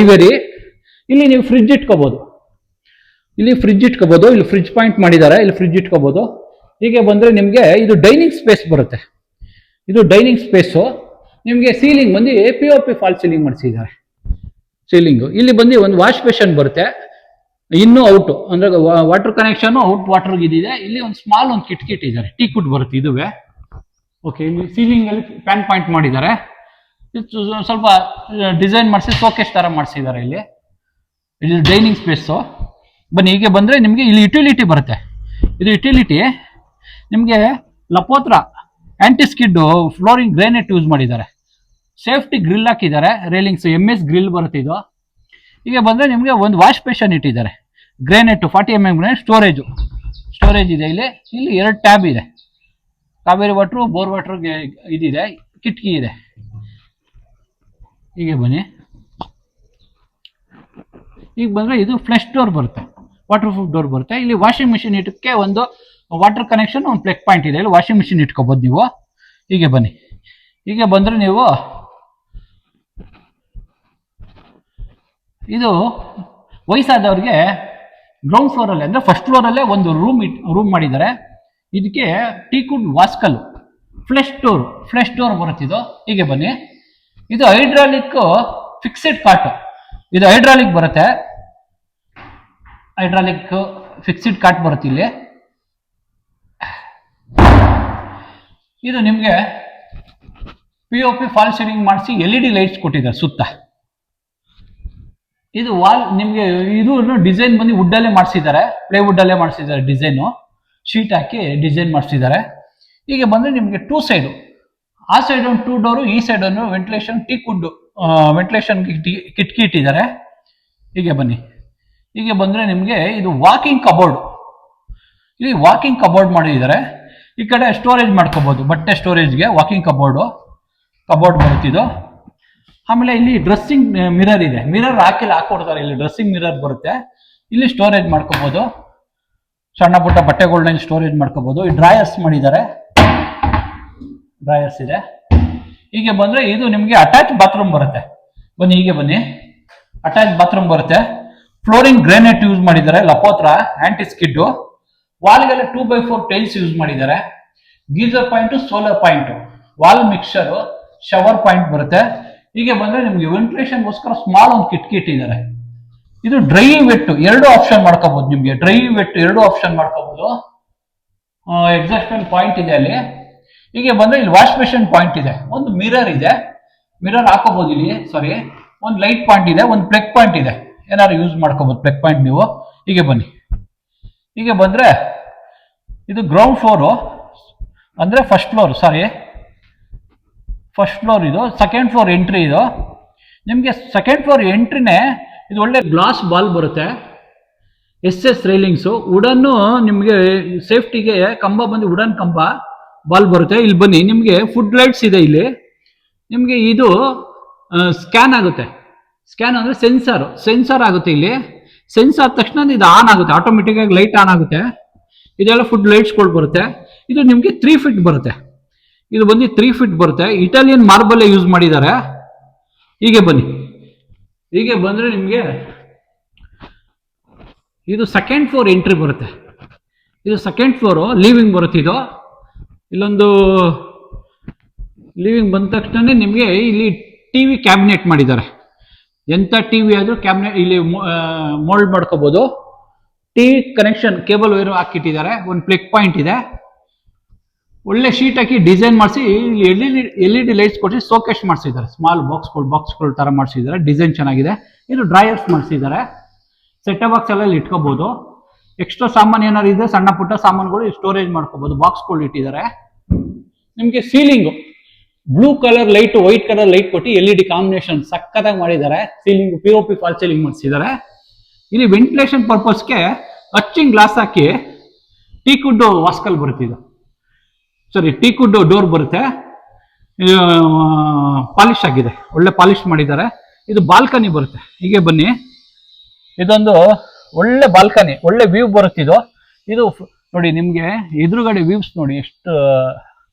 ಐವೆರಿ. ಇಲ್ಲಿ ನೀವು ಫ್ರಿಡ್ಜ್ ಇಟ್ಕೋಬಹುದು, ಇಲ್ಲಿ ಫ್ರಿಡ್ಜ್ ಪಾಯಿಂಟ್ ಮಾಡಿದ್ದಾರೆ, ಇಲ್ಲಿ ಫ್ರಿಡ್ಜ್ ಇಟ್ಕೋಬಹುದು. ಹೀಗೆ ಬಂದ್ರೆ ನಿಮಗೆ ಇದು ಡೈನಿಂಗ್ ಸ್ಪೇಸ್ ಬರುತ್ತೆ. ಇದು ಡೈನಿಂಗ್ ಸ್ಪೇಸು. ನಿಮಗೆ ಸೀಲಿಂಗ್ ಬಂದು POP ಫಾಲ್ ಸೀಲಿಂಗ್ ಮಾಡಿಸಿದ್ದಾರೆ. ಸೀಲಿಂಗು ಇಲ್ಲಿ ಬಂದು ಒಂದು ವಾಶ್ ಬೇಷನ್ ಬರುತ್ತೆ, ಇನ್ನು ಔಟ್ ಅಂದ್ರೆ ವಾಟರ್ ಕನೆಕ್ಷನ್, ಔಟ್ ವಾಟರ್ ಇದಿದೆ. ಇಲ್ಲಿ ಒಂದು ಸ್ಮಾಲ್ ಒಂದು ಕಿಟಕಿ ಇಟ್ಟಿದ್ದಾರೆ, ಟೀ ಕುಡ್ ಬರುತ್ತೆ ಇದುವೇ. ಓಕೆ, ಇಲ್ಲಿ ಸೀಲಿಂಗ್ ಅಲ್ಲಿ ಪ್ಯಾನ್ ಪಾಯಿಂಟ್ ಮಾಡಿದ್ದಾರೆ. ಸ್ವಲ್ಪ ಡಿಸೈನ್ ಮಾಡಿಸಿ ಸೋಕೇಶ್ ತರ ಮಾಡಿಸಿದ್ದಾರೆ. ಇಲ್ಲಿ ಡೈನಿಂಗ್ ಸ್ಪೇಸು. ಬನ್ನಿ, ಹೀಗೆ ಬಂದ್ರೆ ನಿಮಗೆ ಇಲ್ಲಿ ಯುಟಿಲಿಟಿ ಬರುತ್ತೆ. ಇದು ಯುಟಿಲಿಟಿ ನಿಮಗೆ ಲಪೋತ್ರ ಆಂಟಿ ಸ್ಕಿಡ್ ಫ್ಲೋರಿಂಗ್ ಗ್ರೇನೈಟ್ ಯೂಸ್ ಮಾಡಿದ್ದಾರೆ. ಸೇಫ್ಟಿ ಗ್ರಿಲ್ ಹಾಕಿದ್ದಾರೆ, ರೇಲಿಂಗ್ಸ್ MS ಗ್ರಿಲ್ ಬರುತ್ತೆ ಇದು. ಹೀಗೆ ಬಂದ್ರೆ ನಿಮಗೆ ಒಂದು ವಾಶ್ ಬೇಷನ್ ಇಟ್ಟಿದ್ದಾರೆ, ಗ್ರೇನೈಟ್ 40 mm ಗ್ರೇನೈಟ್. ಸ್ಟೋರೇಜ್ ಇದೆ. ಇಲ್ಲಿ 2 ಟ್ಯಾಬ್ ಇದೆ, ಕಾವೇರಿ ವಾಟ್ರು, ಬೋರ್ ವಾಟ್ರಿಗೆ ಇದಿದೆ, ಕಿಟಕಿ ಇದೆ. ಹೀಗೆ ಬನ್ನಿ, ಈಗ ಬಂದ್ರೆ ಇದು ಫ್ಲಶ್ ಡೋರ್ ಬರುತ್ತೆ. ವಾಟರ್ ಪ್ರೂಫ್ ಡೋರ್ ಬರುತ್ತೆ. ಇಲ್ಲಿ ವಾಷಿಂಗ್ ಮಿಷಿನ್ ಇಟ್ಟಕ್ಕೆ ಒಂದು ವಾಟರ್ ಕನೆಕ್ಷನ್, ಒಂದು ಪ್ಲಗ್ ಪಾಯಿಂಟ್ ಇದೆ. ಇಲ್ಲಿ ವಾಷಿಂಗ್ ಮಿಷಿನ್ ಇಟ್ಕೋಬಹುದು ನೀವು. ಹೀಗೆ ಬನ್ನಿ, ಹೀಗೆ ಬಂದ್ರೆ ನೀವು ಇದು ವಯಸ್ಸಾದವ್ರಿಗೆ ಗ್ರೌಂಡ್ ಫ್ಲೋರ್ ಅಲ್ಲಿ ಅಂದ್ರೆ ಫಸ್ಟ್ ಫ್ಲೋರ್ ಅಲ್ಲೇ ಒಂದು ರೂಮ್ ಮಾಡಿದ್ದಾರೆ. ಇದಕ್ಕೆ ಟೀಕುಡ್ ವಾಸ್ಕಲ್ ಫ್ಲೆಶ್ ಡೋರ್ ಬರುತ್ತೆ ಇದು. ಹೀಗೆ ಬನ್ನಿ, ಇದು ಹೈಡ್ರಾಲಿಕ್ ಫಿಕ್ಸೆಡ್ ಕಾಟ್. ಇದು ಹೈಡ್ರಾಲಿಕ್ ಬರುತ್ತೆ, ಹೈಡ್ರಾಲಿಕ್ ಫಿಕ್ಸೆಡ್ ಕಾಟ್ ಬರುತ್ತೆ ಇಲ್ಲಿ. ಇದು ನಿಮಗೆ POP ಫಾಲ್ ಸೀಲಿಂಗ್ ಮಾಡಿಸಿ LED ಲೈಟ್ಸ್ ಕೊಟ್ಟಿದ್ದಾರೆ ಸುತ್ತ. ಇದು ವಾಲ್ ನಿಮಗೆ ಇದು ಡಿಸೈನ್ ಬಂದು ವುಡ್ ಅಲ್ಲೇ ಮಾಡಿಸಿದ್ದಾರೆ, ಪ್ಲೇವುಡ್ ಅಲ್ಲೇ ಮಾಡಿಸಿದ್ದಾರೆ ಡಿಸೈನು, ಶೀಟ್ ಹಾಕಿ ಡಿಸೈನ್ ಮಾಡಿಸಿದ್ದಾರೆ. ಹೀಗೆ ಬಂದ್ರೆ ನಿಮಗೆ 2 ಸೈಡ್, ಆ ಸೈಡ್ ಒಂದು 2 ಡೋರು, ಈ ಸೈಡ್ ಒಂದು ವೆಂಟಿಲೇಷನ್ ಟೀಕುಡ್ ವೆಂಟಿಲೇಷನ್ ಕಿಟಕಿ ಇಟ್ಟಿದ್ದಾರೆ. ಹೀಗೆ ಬನ್ನಿ, ಹೀಗೆ ಬಂದ್ರೆ ನಿಮಗೆ ಇದು ವಾಕಿಂಗ್ ಕಬೋರ್ಡ್, ಇಲ್ಲಿ ವಾಕಿಂಗ್ ಕಬೋರ್ಡ್ ಮಾಡಿದ್ದಾರೆ. ಈ ಕಡೆ ಸ್ಟೋರೇಜ್ ಮಾಡ್ಕೋಬಹುದು, ಬಟ್ಟೆ ಸ್ಟೋರೇಜ್ಗೆ ವಾಕಿಂಗ್ ಕಬೋರ್ಡ್ ಬರುತ್ತಿದ್ದು. ಆಮೇಲೆ ಇಲ್ಲಿ ಡ್ರೆಸ್ಸಿಂಗ್ ಮಿರರ್ ಇದೆ, ಮಿರರ್ ಹಾಕೊಡ್ತಾರೆ, ಇಲ್ಲಿ ಡ್ರೆಸ್ಸಿಂಗ್ ಮಿರರ್ ಬರುತ್ತೆ. ಇಲ್ಲಿ ಸ್ಟೋರೇಜ್ ಮಾಡ್ಕೋಬಹುದು, ಸಣ್ಣ ಪುಟ್ಟ ಬಟ್ಟೆಗಳನ್ನ ಸ್ಟೋರೇಜ್ ಮಾಡ್ಕೋಬಹುದು. ಈ ಡ್ರಾಯರ್ಸ್ ಮಾಡಿದ್ದಾರೆ, ಡ್ರಾಯರ್ಸ್ ಇದೆ. ಹೀಗೆ ಬಂದ್ರೆ ಇದು ನಿಮಗೆ ಅಟ್ಯಾಚ್ ಬಾತ್ರೂಮ್ ಬರುತ್ತೆ. ಬನ್ನಿ, ಹೀಗೆ ಬನ್ನಿ, ಅಟ್ಯಾಚ್ ಬಾತ್ರೂಮ್ ಬರುತ್ತೆ. ಫ್ಲೋರಿಂಗ್ ಗ್ರಾನೈಟ್ ಯೂಸ್ ಮಾಡಿದ್ದಾರೆ, ಲಪೋತ್ರ ಆಂಟಿ ಸ್ಕಿಡ್. ವಾಲ್ಗೆಲ್ಲ 2x4 ಟೈಲ್ಸ್ ಯೂಸ್ ಮಾಡಿದ್ದಾರೆ. Geyser point, solar point, wall mixer, shower point ಬರುತ್ತೆ. ಹೀಗೆ ಬಂದ್ರೆ ನಿಮ್ಗೆ ವೆಂಟಿಲೇಷನ್ಗೋಸ್ಕರ ಸ್ಮಾಲ್ ಒಂದು ಕಿಟಕಿ ಇಟ್ಟಿದ್ದಾರೆ. ಇದು ಡ್ರೈ ವೆಟ್ 2 ಆಪ್ಷನ್ ಮಾಡ್ಕೋಬಹುದು. ನಿಮ್ಗೆ ಡ್ರೈ ವೆಟ್ 2 ಆಪ್ಷನ್ ಮಾಡ್ಕೋಬಹುದು. ಎಕ್ಸಾಸ್ಟ್ ಪಾಯಿಂಟ್ ಇದೆ ಅಲ್ಲಿ. ಹೀಗೆ ಬಂದ್ರೆ ಇಲ್ಲಿ ವಾಶ್ ಬೇಸಿನ್ ಪಾಯಿಂಟ್ ಇದೆ, ಒಂದು ಮಿರರ್ ಇದೆ, ಮಿರರ್ ಹಾಕೋಬಹುದು ಇಲ್ಲಿ. ಸಾರಿ, ಒಂದು ಲೈಟ್ ಪಾಯಿಂಟ್ ಇದೆ, ಒಂದು ಪ್ಲಗ್ ಪಾಯಿಂಟ್ ಇದೆ, ಏನಾದ್ರು ಯೂಸ್ ಮಾಡ್ಕೋಬಹುದು ಪ್ಲಗ್ ಪಾಯಿಂಟ್ ನೀವು. ಹೀಗೆ ಬನ್ನಿ, ಹೀಗೆ ಬಂದ್ರೆ ಇದು ಗ್ರೌಂಡ್ ಫ್ಲೋರು ಅಂದ್ರೆ ಫಸ್ಟ್ ಫ್ಲೋರ್ ಇದು. ಸೆಕೆಂಡ್ ಫ್ಲೋರ್ ಎಂಟ್ರಿ ಇದು. ನಿಮಗೆ ಸೆಕೆಂಡ್ ಫ್ಲೋರ್ ಎಂಟ್ರಿನೇ ಇದು ಒಳ್ಳೆ ಗ್ಲಾಸ್ ಬಾಲ್ ಬರುತ್ತೆ, SS ರೈಲಿಂಗ್ಸು, ವುಡನ್ನು ನಿಮಗೆ ಸೇಫ್ಟಿಗೆ ಕಂಬ ಬಂದು ವುಡನ್ ಕಂಬ ಬಾಲ್ ಬರುತ್ತೆ. ಇಲ್ಲಿ ಬನ್ನಿ, ನಿಮಗೆ ಫುಡ್ ಲೈಟ್ಸ್ ಇದೆ ಇಲ್ಲಿ. ನಿಮಗೆ ಇದು ಸ್ಕ್ಯಾನ್ ಆಗುತ್ತೆ, ಸ್ಕ್ಯಾನ್ ಅಂದರೆ ಸೆನ್ಸರ್ ಆಗುತ್ತೆ. ಇಲ್ಲಿ ಸೆನ್ಸರ್ ಆದ ತಕ್ಷಣ ಇದು ಆನ್ ಆಗುತ್ತೆ, ಆಟೋಮೆಟಿಕ್ ಆಗಿ ಲೈಟ್ ಆನ್ ಆಗುತ್ತೆ. ಇದೆಲ್ಲ ಫುಡ್ ಲೈಟ್ಸ್ಗಳು ಬರುತ್ತೆ. ಇದು ನಿಮಗೆ 3 ಫೀಟ್ ಬರುತ್ತೆ, ಇದು ಬಂದು 3 ಫೀಟ್ ಬರುತ್ತೆ. ಇಟಾಲಿಯನ್ ಮಾರ್ಬಲ್ ಯೂಸ್ ಮಾಡಿದ್ದಾರೆ. ಹೀಗೆ ಬನ್ನಿ, ಹೀಗೆ ಬಂದ್ರೆ ನಿಮಗೆ ಇದು ಸೆಕೆಂಡ್ ಫ್ಲೋರ್ ಎಂಟ್ರಿ ಬರುತ್ತೆ. ಇದು ಸೆಕೆಂಡ್ ಫ್ಲೋರು ಲಿವಿಂಗ್ ಬರುತ್ತೆ. ಇದು ಇಲ್ಲೊಂದು ಲಿವಿಂಗ್ ಬಂದ ತಕ್ಷಣ ನಿಮಗೆ ಇಲ್ಲಿ TV ಕ್ಯಾಬಿನೆಟ್ ಮಾಡಿದ್ದಾರೆ. ಎಂಥ TV ಆದ್ರೂ ಕ್ಯಾಬಿನೆಟ್ ಇಲ್ಲಿ ಮೋಲ್ಡ್ ಮಾಡ್ಕೋಬಹುದು. TV ಕನೆಕ್ಷನ್ ಕೇಬಲ್ ವೈರ್ ಹಾಕಿಟ್ಟಿದ್ದಾರೆ, ಒಂದು ಪ್ಲಗ್ ಪಾಯಿಂಟ್ ಇದೆ. ಒಳ್ಳೆ ಶೀಟ್ ಹಾಕಿ ಡಿಸೈನ್ ಮಾಡಿಸಿ ಇಲ್ಲಿ LED ಲೈಟ್ಸ್ ಕೊಟ್ಟು ಸೋಕೇಶ್ ಮಾಡಿಸಿದ್ದಾರೆ. ಸ್ಮಾಲ್ ಬಾಕ್ಸ್ಗಳು ತರ ಮಾಡಿಸಿದ್ದಾರೆ, ಡಿಸೈನ್ ಚೆನ್ನಾಗಿದೆ. ಇದು ಡ್ರಾಯರ್ಸ್ ಮಾಡಿಸಿದ್ದಾರೆ, ಸೆಟ್ ಬಾಕ್ಸ್ ಎಲ್ಲ ಇಟ್ಕೋಬಹುದು. ಎಕ್ಸ್ಟ್ರಾ ಸಾಮಾನು ಏನಾದ್ರು ಇದೆ, ಸಣ್ಣ ಪುಟ್ಟ ಸಾಮಾನುಗಳು ಸ್ಟೋರೇಜ್ ಮಾಡ್ಕೋಬಹುದು. ಬಾಕ್ಸ್ಗಳು ಇಟ್ಟಿದ್ದಾರೆ. ನಿಮಗೆ ceiling blue colour light, white colour light ಕೊಟ್ಟು LED ಕಾಂಬಿನೇಷನ್ ಸಕ್ಕತ್ತಾಗಿ ಮಾಡಿದ್ದಾರೆ. ಸೀಲಿಂಗ್ POP ಫಾಲ್ ಸೀಲಿಂಗ್ ಮಾಡಿಸಿದ್ದಾರೆ. ಇಲ್ಲಿ ವೆಂಟಿಲೇಷನ್ ಪರ್ಪಸ್ಗೆ ಅಚ್ಚಿಂಗ್ ಗ್ಲಾಸ್ ಹಾಕಿ ಟೀಕುಡ್ ವಾಸ್ಕಲ್ ಬರುತ್ತೆ. ಇದು ಸಾರಿ ಟೀಕುಡ್ ಡೋರ್ ಬರುತ್ತೆ, ಪಾಲಿಶ್ ಆಗಿದೆ, ಒಳ್ಳೆ ಪಾಲಿಶ್ ಮಾಡಿದ್ದಾರೆ. ಇದು ಬಾಲ್ಕನಿ ಬರುತ್ತೆ. ಹೀಗೆ ಬನ್ನಿ, ಇದೊಂದು ಒಳ್ಳೆ ಬಾಲ್ಕನಿ, ಒಳ್ಳೆ ವ್ಯೂ ಬರುತ್ತೆ. ಇದು ನೋಡಿ, ನಿಮಗೆ ಎದುರುಗಡೆ ವ್ಯೂಸ್ ನೋಡಿ ಎಷ್ಟು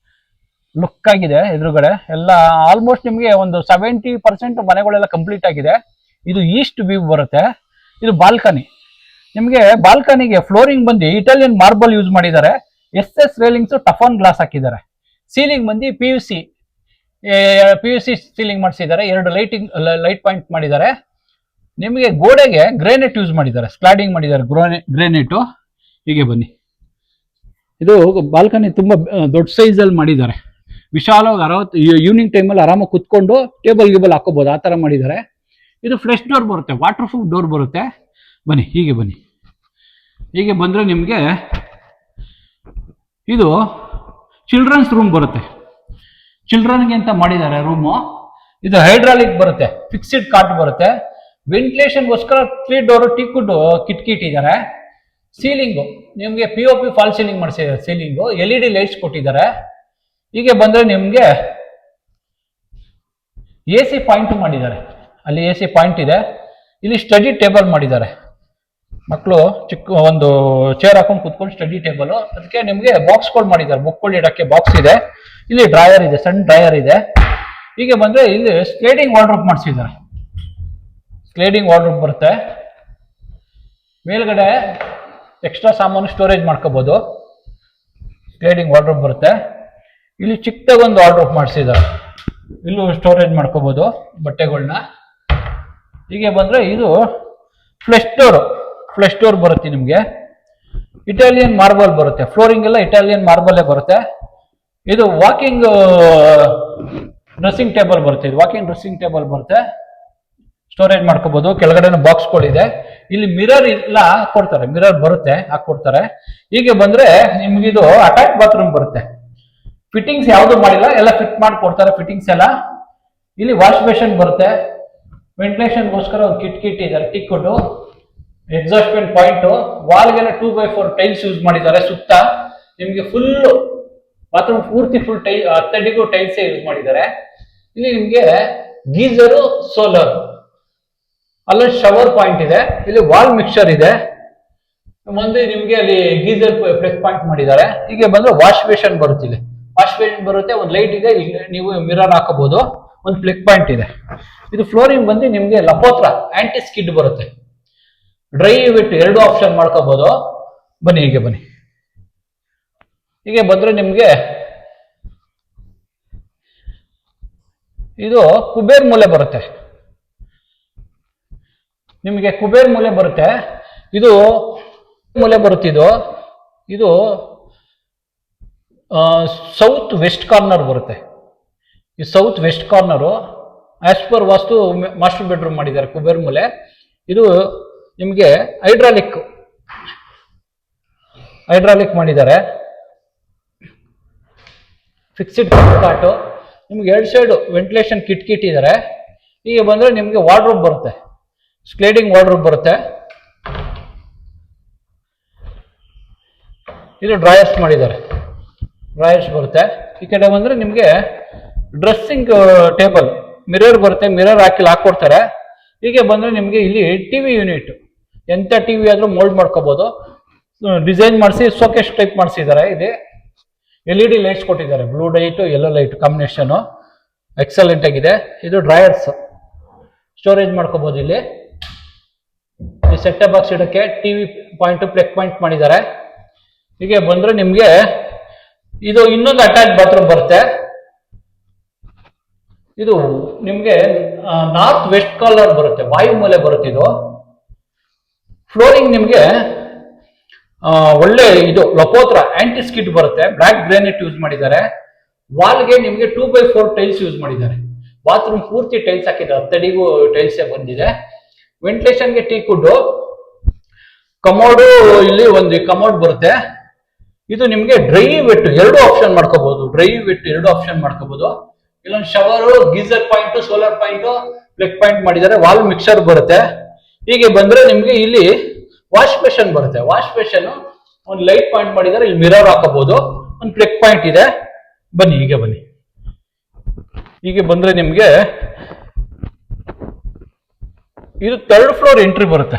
ಲುಕ್ ಆಗಿದೆ. ಎದುರುಗಡೆ ಎಲ್ಲ ಆಲ್ಮೋಸ್ಟ್ ನಿಮಗೆ ಒಂದು 70% ಮನೆಗಳೆಲ್ಲ ಕಂಪ್ಲೀಟ್ ಆಗಿದೆ. ಇದು ಈಸ್ಟ್ ವ್ಯೂ ಬರುತ್ತೆ. ಇದು ಬಾಲ್ಕನಿ. ನಿಮಗೆ ಬಾಲ್ಕನಿಗೆ ಫ್ಲೋರಿಂಗ್ ಬಂದು ಇಟಾಲಿಯನ್ ಮಾರ್ಬಲ್ ಯೂಸ್ ಮಾಡಿದ್ದಾರೆ. SS ರೈಲಿಂಗ್ಸ್ ಟಫಾನ್ ಗ್ಲಾಸ್ ಹಾಕಿದ್ದಾರೆ. ಸೀಲಿಂಗ್ ಬಂದು PVC ಸೀಲಿಂಗ್ ಮಾಡಿಸಿದ್ದಾರೆ. 2 ಲೈಟ್ ಪಾಯಿಂಟ್ ಮಾಡಿದ್ದಾರೆ. ನಿಮಗೆ ಗೋಡೆಗೆ ಗ್ರಾನೈಟ್ ಯೂಸ್ ಮಾಡಿದ್ದಾರೆ, ಸ್ಕ್ಲಾಡಿಂಗ್ ಮಾಡಿದ್ದಾರೆ ಗ್ರಾನೈಟ್. ಹೀಗೆ ಬನ್ನಿ, ಇದು ಬಾಲ್ಕನಿ ತುಂಬಾ ದೊಡ್ಡ ಸೈಜ್ ಅಲ್ಲಿ ಮಾಡಿದ್ದಾರೆ. ವಿಶಾಲವಾಗಿ ಈವ್ನಿಂಗ್ ಟೈಮಲ್ಲಿ ಆರಾಮಾಗಿ ಕುತ್ಕೊಂಡು ಟೇಬಲ್ ಹಾಕೋಬಹುದು, ಆ ತರ ಮಾಡಿದ್ದಾರೆ. ಇದು ಫ್ರೆಶ್ ಡೋರ್ ಬರುತ್ತೆ, ವಾಟರ್ ಪ್ರೂಫ್ ಡೋರ್ ಬರುತ್ತೆ. ಬನ್ನಿ, ಹೀಗೆ ಬನ್ನಿ, ಹೀಗೆ ಬಂದ್ರೆ ನಿಮಗೆ ಇದು ಚಿಲ್ಡ್ರನ್ಸ್ ರೂಮ್ ಬರುತ್ತೆ. ಚಿಲ್ಡ್ರನ್ಗೆ ಅಂತ ಮಾಡಿದ್ದಾರೆ ರೂಮು. ಇದು ಹೈಡ್ರಾಲಿಕ್ ಬರುತ್ತೆ, ಫಿಕ್ಸ್ಡ್ ಕಾಟ್ ಬರುತ್ತೆ. ವೆಂಟಿಲೇಷನ್ಗೋಸ್ಕರ 3 ಡೋರ್ ಟೀಕುಡ್ ಕಿಟಕಿ ಇಟ್ಟಿದ್ದಾರೆ. ಸೀಲಿಂಗು ನಿಮಗೆ POP ಫಾಲ್ ಸೀಲಿಂಗ್ ಮಾಡಿಸಿದ್ದಾರೆ. ಸೀಲಿಂಗು LED ಲೈಟ್ಸ್ ಕೊಟ್ಟಿದ್ದಾರೆ. ಹೀಗೆ ಬಂದ್ರೆ ನಿಮಗೆ AC ಪಾಯಿಂಟ್ ಮಾಡಿದ್ದಾರೆ. ಅಲ್ಲಿ AC ಪಾಯಿಂಟ್ ಇದೆ. ಇಲ್ಲಿ ಸ್ಟಡಿ ಟೇಬಲ್ ಮಾಡಿದ್ದಾರೆ. ಮಕ್ಕಳು ಚಿಕ್ಕ ಒಂದು ಚೇರ್ ಹಾಕೊಂಡು ಕುತ್ಕೊಂಡು ಸ್ಟಡಿ ಟೇಬಲ್, ಅದಕ್ಕೆ ನಿಮ್ಗೆ ಬಾಕ್ಸ್ಗಳು ಮಾಡಿದ್ದಾರೆ, ಬುಕ್ಗಳು ಇಡಕ್ಕೆ ಬಾಕ್ಸ್ ಇದೆ, ಇಲ್ಲಿ ಡ್ರಾಯರ್ ಇದೆ, ಸಣ್ಣ ಡ್ರಾಯರ್ ಇದೆ. ಹೀಗೆ ಬಂದ್ರೆ ಇಲ್ಲಿ ಸ್ಲೈಡಿಂಗ್ ವಾರ್ಡ್ರೋಬ್ ಮಾಡಿಸಿದ್ದಾರೆ, ಸ್ಲೈಡಿಂಗ್ ವಾರ್ಡ್ರೋಬ್ ಬರುತ್ತೆ. ಮೇಲ್ಗಡೆ ಎಕ್ಸ್ಟ್ರಾ ಸಾಮಾನು ಸ್ಟೋರೇಜ್ ಮಾಡ್ಕೋಬಹುದು, ಸ್ಲೈಡಿಂಗ್ ವಾರ್ಡ್ರೋಬ್ ಬರುತ್ತೆ. ಇಲ್ಲಿ ಚಿಕ್ಕದಾಗ ಒಂದು ವಾರ್ಡ್ರೋಬ್ ಮಾಡಿಸಿದ್ದಾರೆ, ಇಲ್ಲೂ ಸ್ಟೋರೇಜ್ ಮಾಡ್ಕೋಬಹುದು ಬಟ್ಟೆಗಳನ್ನ. ಹೀಗೆ ಬಂದ್ರೆ ಇದು ಫ್ಲೆಶ್ ಡೋರ್ ಬರುತ್ತೆ ನಿಮ್ಗೆ. ಇಟಾಲಿಯನ್ ಮಾರ್ಬಲ್ ಬರುತ್ತೆ, ಫ್ಲೋರಿಂಗ್ ಎಲ್ಲ ಇಟಾಲಿಯನ್ ಮಾರ್ಬಲ್ ಬರುತ್ತೆ. ಇದು ವಾಕಿಂಗ್ ಡ್ರೆಸ್ಸಿಂಗ್ ಟೇಬಲ್ ಬರುತ್ತೆ, ಇದು ವಾಕಿಂಗ್ ಡ್ರೆಸ್ಸಿಂಗ್ ಟೇಬಲ್ ಬರುತ್ತೆ, ಸ್ಟೋರೇಜ್ ಮಾಡ್ಕೋಬಹುದು. ಕೆಳಗಡೆ ಬಾಕ್ಸ್ಗಳಿದೆ. ಇಲ್ಲಿ ಮಿರರ್ ಎಲ್ಲ ಹಾಕೊಡ್ತಾರೆ, ಮಿರರ್ ಬರುತ್ತೆ, ಹಾಕೊಡ್ತಾರೆ. ಹೀಗೆ ಬಂದ್ರೆ ನಿಮ್ಗಿದು ಅಟ್ಯಾಚ್ ಬಾತ್ರೂಮ್ ಬರುತ್ತೆ. ಫಿಟ್ಟಿಂಗ್ಸ್ ಯಾವುದು ಮಾಡಿಲ್ಲ, ಎಲ್ಲ ಫಿಟ್ ಮಾಡ್ಕೊಡ್ತಾರೆ ಫಿಟ್ಟಿಂಗ್ಸ್ ಎಲ್ಲ. ಇಲ್ಲಿ ವಾಶ್ ಬೇಷನ್ ಬರುತ್ತೆ, ವೆಂಟಿಲೇಷನ್ಗೋಸ್ಕರ ಒಂದು ಕಿಟ್ ಇದ್ದಾರೆ, ಟಿಕ್ಕೊಟ್ಟು ಎಕ್ಸಾಸ್ಟ್ಮೆಂಟ್ ಪಾಯಿಂಟ್. ವಾಲ್ಗೆಲ್ಲ 2x4 ಟೈಲ್ಸ್ ಯೂಸ್ ಮಾಡಿದ್ದಾರೆ ಸುತ್ತ. ನಿಮ್ಗೆ ಫುಲ್ ಬಾತ್ರೂಮ್ ಪೂರ್ತಿ ಫುಲ್ ಟೈಲ್ 10 ಅಡಿಗೂ ಟೈಲ್ಸ್ ಯೂಸ್ ಮಾಡಿದ್ದಾರೆ. ಇಲ್ಲಿ ನಿಮ್ಗೆ ಗೀಸರು, ಸೋಲರ್, ಅಲ್ಲೊಂದು ಶವರ್ ಪಾಯಿಂಟ್ ಇದೆ. ಇಲ್ಲಿ ವಾಲ್ ಮಿಕ್ಸರ್ ಇದೆ, ಮುಂದೆ ನಿಮ್ಗೆ ಅಲ್ಲಿ ಗೀಸರ್ ಪ್ಲಗ್ ಪಾಯಿಂಟ್ ಮಾಡಿದ್ದಾರೆ. ಹೀಗೆ ಬಂದ್ರೆ ವಾಶ್ ಬೇಷನ್ ಬರುತ್ತೆ, ಇಲ್ಲಿ ವಾಶ್ ಬೇಷನ್ ಬರುತ್ತೆ, ಒಂದು ಲೈಟ್ ಇದೆ, ಇಲ್ಲಿ ನೀವು ಮಿರರ್ ಹಾಕಬಹುದು, ಒಂದು ಪ್ಲಗ್ ಪಾಯಿಂಟ್ ಇದೆ. ಇದು ಫ್ಲೋರಿಂಗ್ ಬಂದು ನಿಮ್ಗೆ ಲಪೋತ್ರ ಆಂಟಿ ಸ್ಕಿಡ್ ಬರುತ್ತೆ, ಡ್ರೈ ವೆಟ್ ಎರಡು ಆಪ್ಷನ್ ಮಾಡ್ಕೋಬಹುದು. ಬನ್ನಿ ಹೀಗೆ ಬನ್ನಿ, ಹೀಗೆ ಬಂದ್ರೆ ನಿಮ್ಗೆ ಇದು ಕುಬೇರ್ ಮೂಲೆ ಬರುತ್ತೆ, ನಿಮಗೆ ಕುಬೇರ್ ಮೂಲೆ ಬರುತ್ತೆ. ಇದು ಮೂಲೆ ಬರುತ್ತೆ, ಇದು ಸೌತ್ ವೆಸ್ಟ್ ಕಾರ್ನರ್ ಬರುತ್ತೆ. ಈ south west corner as per vastu master bedroom ಮಾಡಿದ್ದಾರೆ ಕುಬೇರ್ ಮೂಲೆ. ಇದು ನಿಮಗೆ ಹೈಡ್ರಾಲಿಕ್ ಮಾಡಿದ್ದಾರೆ, ಫಿಕ್ಸ್ಡ್ ಕಾಟು. ನಿಮ್ಗೆ 2 ಸೈಡ್ ವೆಂಟಿಲೇಷನ್ ಕಿಟ್ ಇದ್ದಾರೆ. ಹೀಗೆ ಬಂದ್ರೆ ನಿಮ್ಗೆ ವಾರ್ಡ್ರೋಬ್ ಬರುತ್ತೆ, ಸ್ಲೈಡಿಂಗ್ ವಾರ್ಡ್ರೋಬ್ ಬರುತ್ತೆ. ಇದು ಡ್ರಾಯರ್ಸ್ ಮಾಡಿದ್ದಾರೆ, ಡ್ರಾಯರ್ಸ್ ಬರುತ್ತೆ. ಈ ಕಡೆ ಬಂದ್ರೆ ನಿಮ್ಗೆ ಡ್ರೆಸ್ಸಿಂಗ್ ಟೇಬಲ್, ಮಿರರ್ ಬರುತ್ತೆ, ಮಿರರ್ ಹಾಕೊಡ್ತಾರೆ. ಹೀಗೆ ಬಂದ್ರೆ ನಿಮ್ಗೆ ಇಲ್ಲಿ ಟಿವಿ ಯೂನಿಟ್, ಎಂತ ಟಿವಿ ಆದ್ರೂ ಮೋಲ್ಡ್ ಮಾಡ್ಕೋಬಹುದು, ಡಿಸೈನ್ ಮಾಡಿಸಿ ಶೋಕೇಸ್ ಟೈಪ್ ಮಾಡಿಸಿದ್ದಾರೆ. ಇಲ್ಲಿ LED ಲೈಟ್ಸ್ ಕೊಟ್ಟಿದ್ದಾರೆ, blue light yellow light combination excellent ಆಗಿದೆ. ಇದು ಡ್ರಾಯರ್ಸ್, ಸ್ಟೋರೇಜ್ ಮಾಡ್ಕೋಬಹುದು. ಇಲ್ಲಿ ಸೆಟ್ ಬಾಕ್ಸ್ ಇಡಕ್ಕೆ ಟಿವಿ ಪಾಯಿಂಟ್, ಪ್ಲಗ್ ಪಾಯಿಂಟ್ ಮಾಡಿದ್ದಾರೆ. ಹೀಗೆ ಬಂದ್ರೆ ನಿಮ್ಗೆ ಇದು ಇನ್ನೊಂದು ಅಟ್ಯಾಚ್ ಬಾತ್ರೂಮ್ ಬರುತ್ತೆ. ಇದು ನಿಮ್ಗೆ ನಾರ್ತ್ ವೆಸ್ಟ್ ಕಾರ್ನರ್ ಬರುತ್ತೆ, ವಾಯು ಮೂಲೆ ಬರುತ್ತೆ. ಇದು ಫ್ಲೋರಿಂಗ್ ನಿಮ್ಗೆ ಒಳ್ಳೆ ಇದು ಲಪೋತ್ರ ಆಂಟಿ ಸ್ಕಿಡ್ ಬರುತ್ತೆ, ಬ್ಲಾಕ್ ಗ್ರಾನೈಟ್ ಯೂಸ್ ಮಾಡಿದ್ದಾರೆ. ವಾಲ್ಗೆ ನಿಮ್ಗೆ 2x4 ಟೈಲ್ಸ್ ಯೂಸ್ ಮಾಡಿದ್ದಾರೆ, ಬಾತ್ರೂಮ್ ಪೂರ್ತಿ ಟೈಲ್ಸ್ ಹಾಕಿದ್ದಾರೆ, 10 ಅಡಿಗೂ ಟೈಲ್ಸ್ ಬಂದಿದೆ. ವೆಂಟಿಲೇಷನ್ಗೆ ಟೀಕುಡ್, ಕಮೋಡು, ಇಲ್ಲಿ ಒಂದು ಕಮೋಡ್ ಬರುತ್ತೆ. ಇದು ನಿಮ್ಗೆ ಡ್ರೈ ವೆಟ್ ಎರಡು ಆಪ್ಷನ್ ಮಾಡ್ಕೋಬಹುದು, ಇಲ್ಲೊಂದು shower, geyser point, solar point, plug point ಮಾಡಿದ್ದಾರೆ. ವಾಲ್ ಮಿಕ್ಸರ್ ಬರುತ್ತೆ. ಹೀಗೆ ಬಂದ್ರೆ ನಿಮ್ಗೆ ಇಲ್ಲಿ ವಾಶ್ ಬೇಷನ್ ಬರುತ್ತೆ, ವಾಶ್ ಬೇಷನ್ ಒಂದು ಲೈಟ್ ಪಾಯಿಂಟ್ ಮಾಡಿದ್ದಾರೆ, ಇಲ್ಲಿ ಮಿರರ್ ಹಾಕಬಹುದು, ಒಂದು ಪ್ಲಗ್ ಪಾಯಿಂಟ್ ಇದೆ. ಬನ್ನಿ ಹೀಗೆ ಬನ್ನಿ, ಹೀಗೆ ಬಂದ್ರೆ ನಿಮ್ಗೆ ಇದು 3rd ಫ್ಲೋರ್ ಎಂಟ್ರಿ ಬರುತ್ತೆ.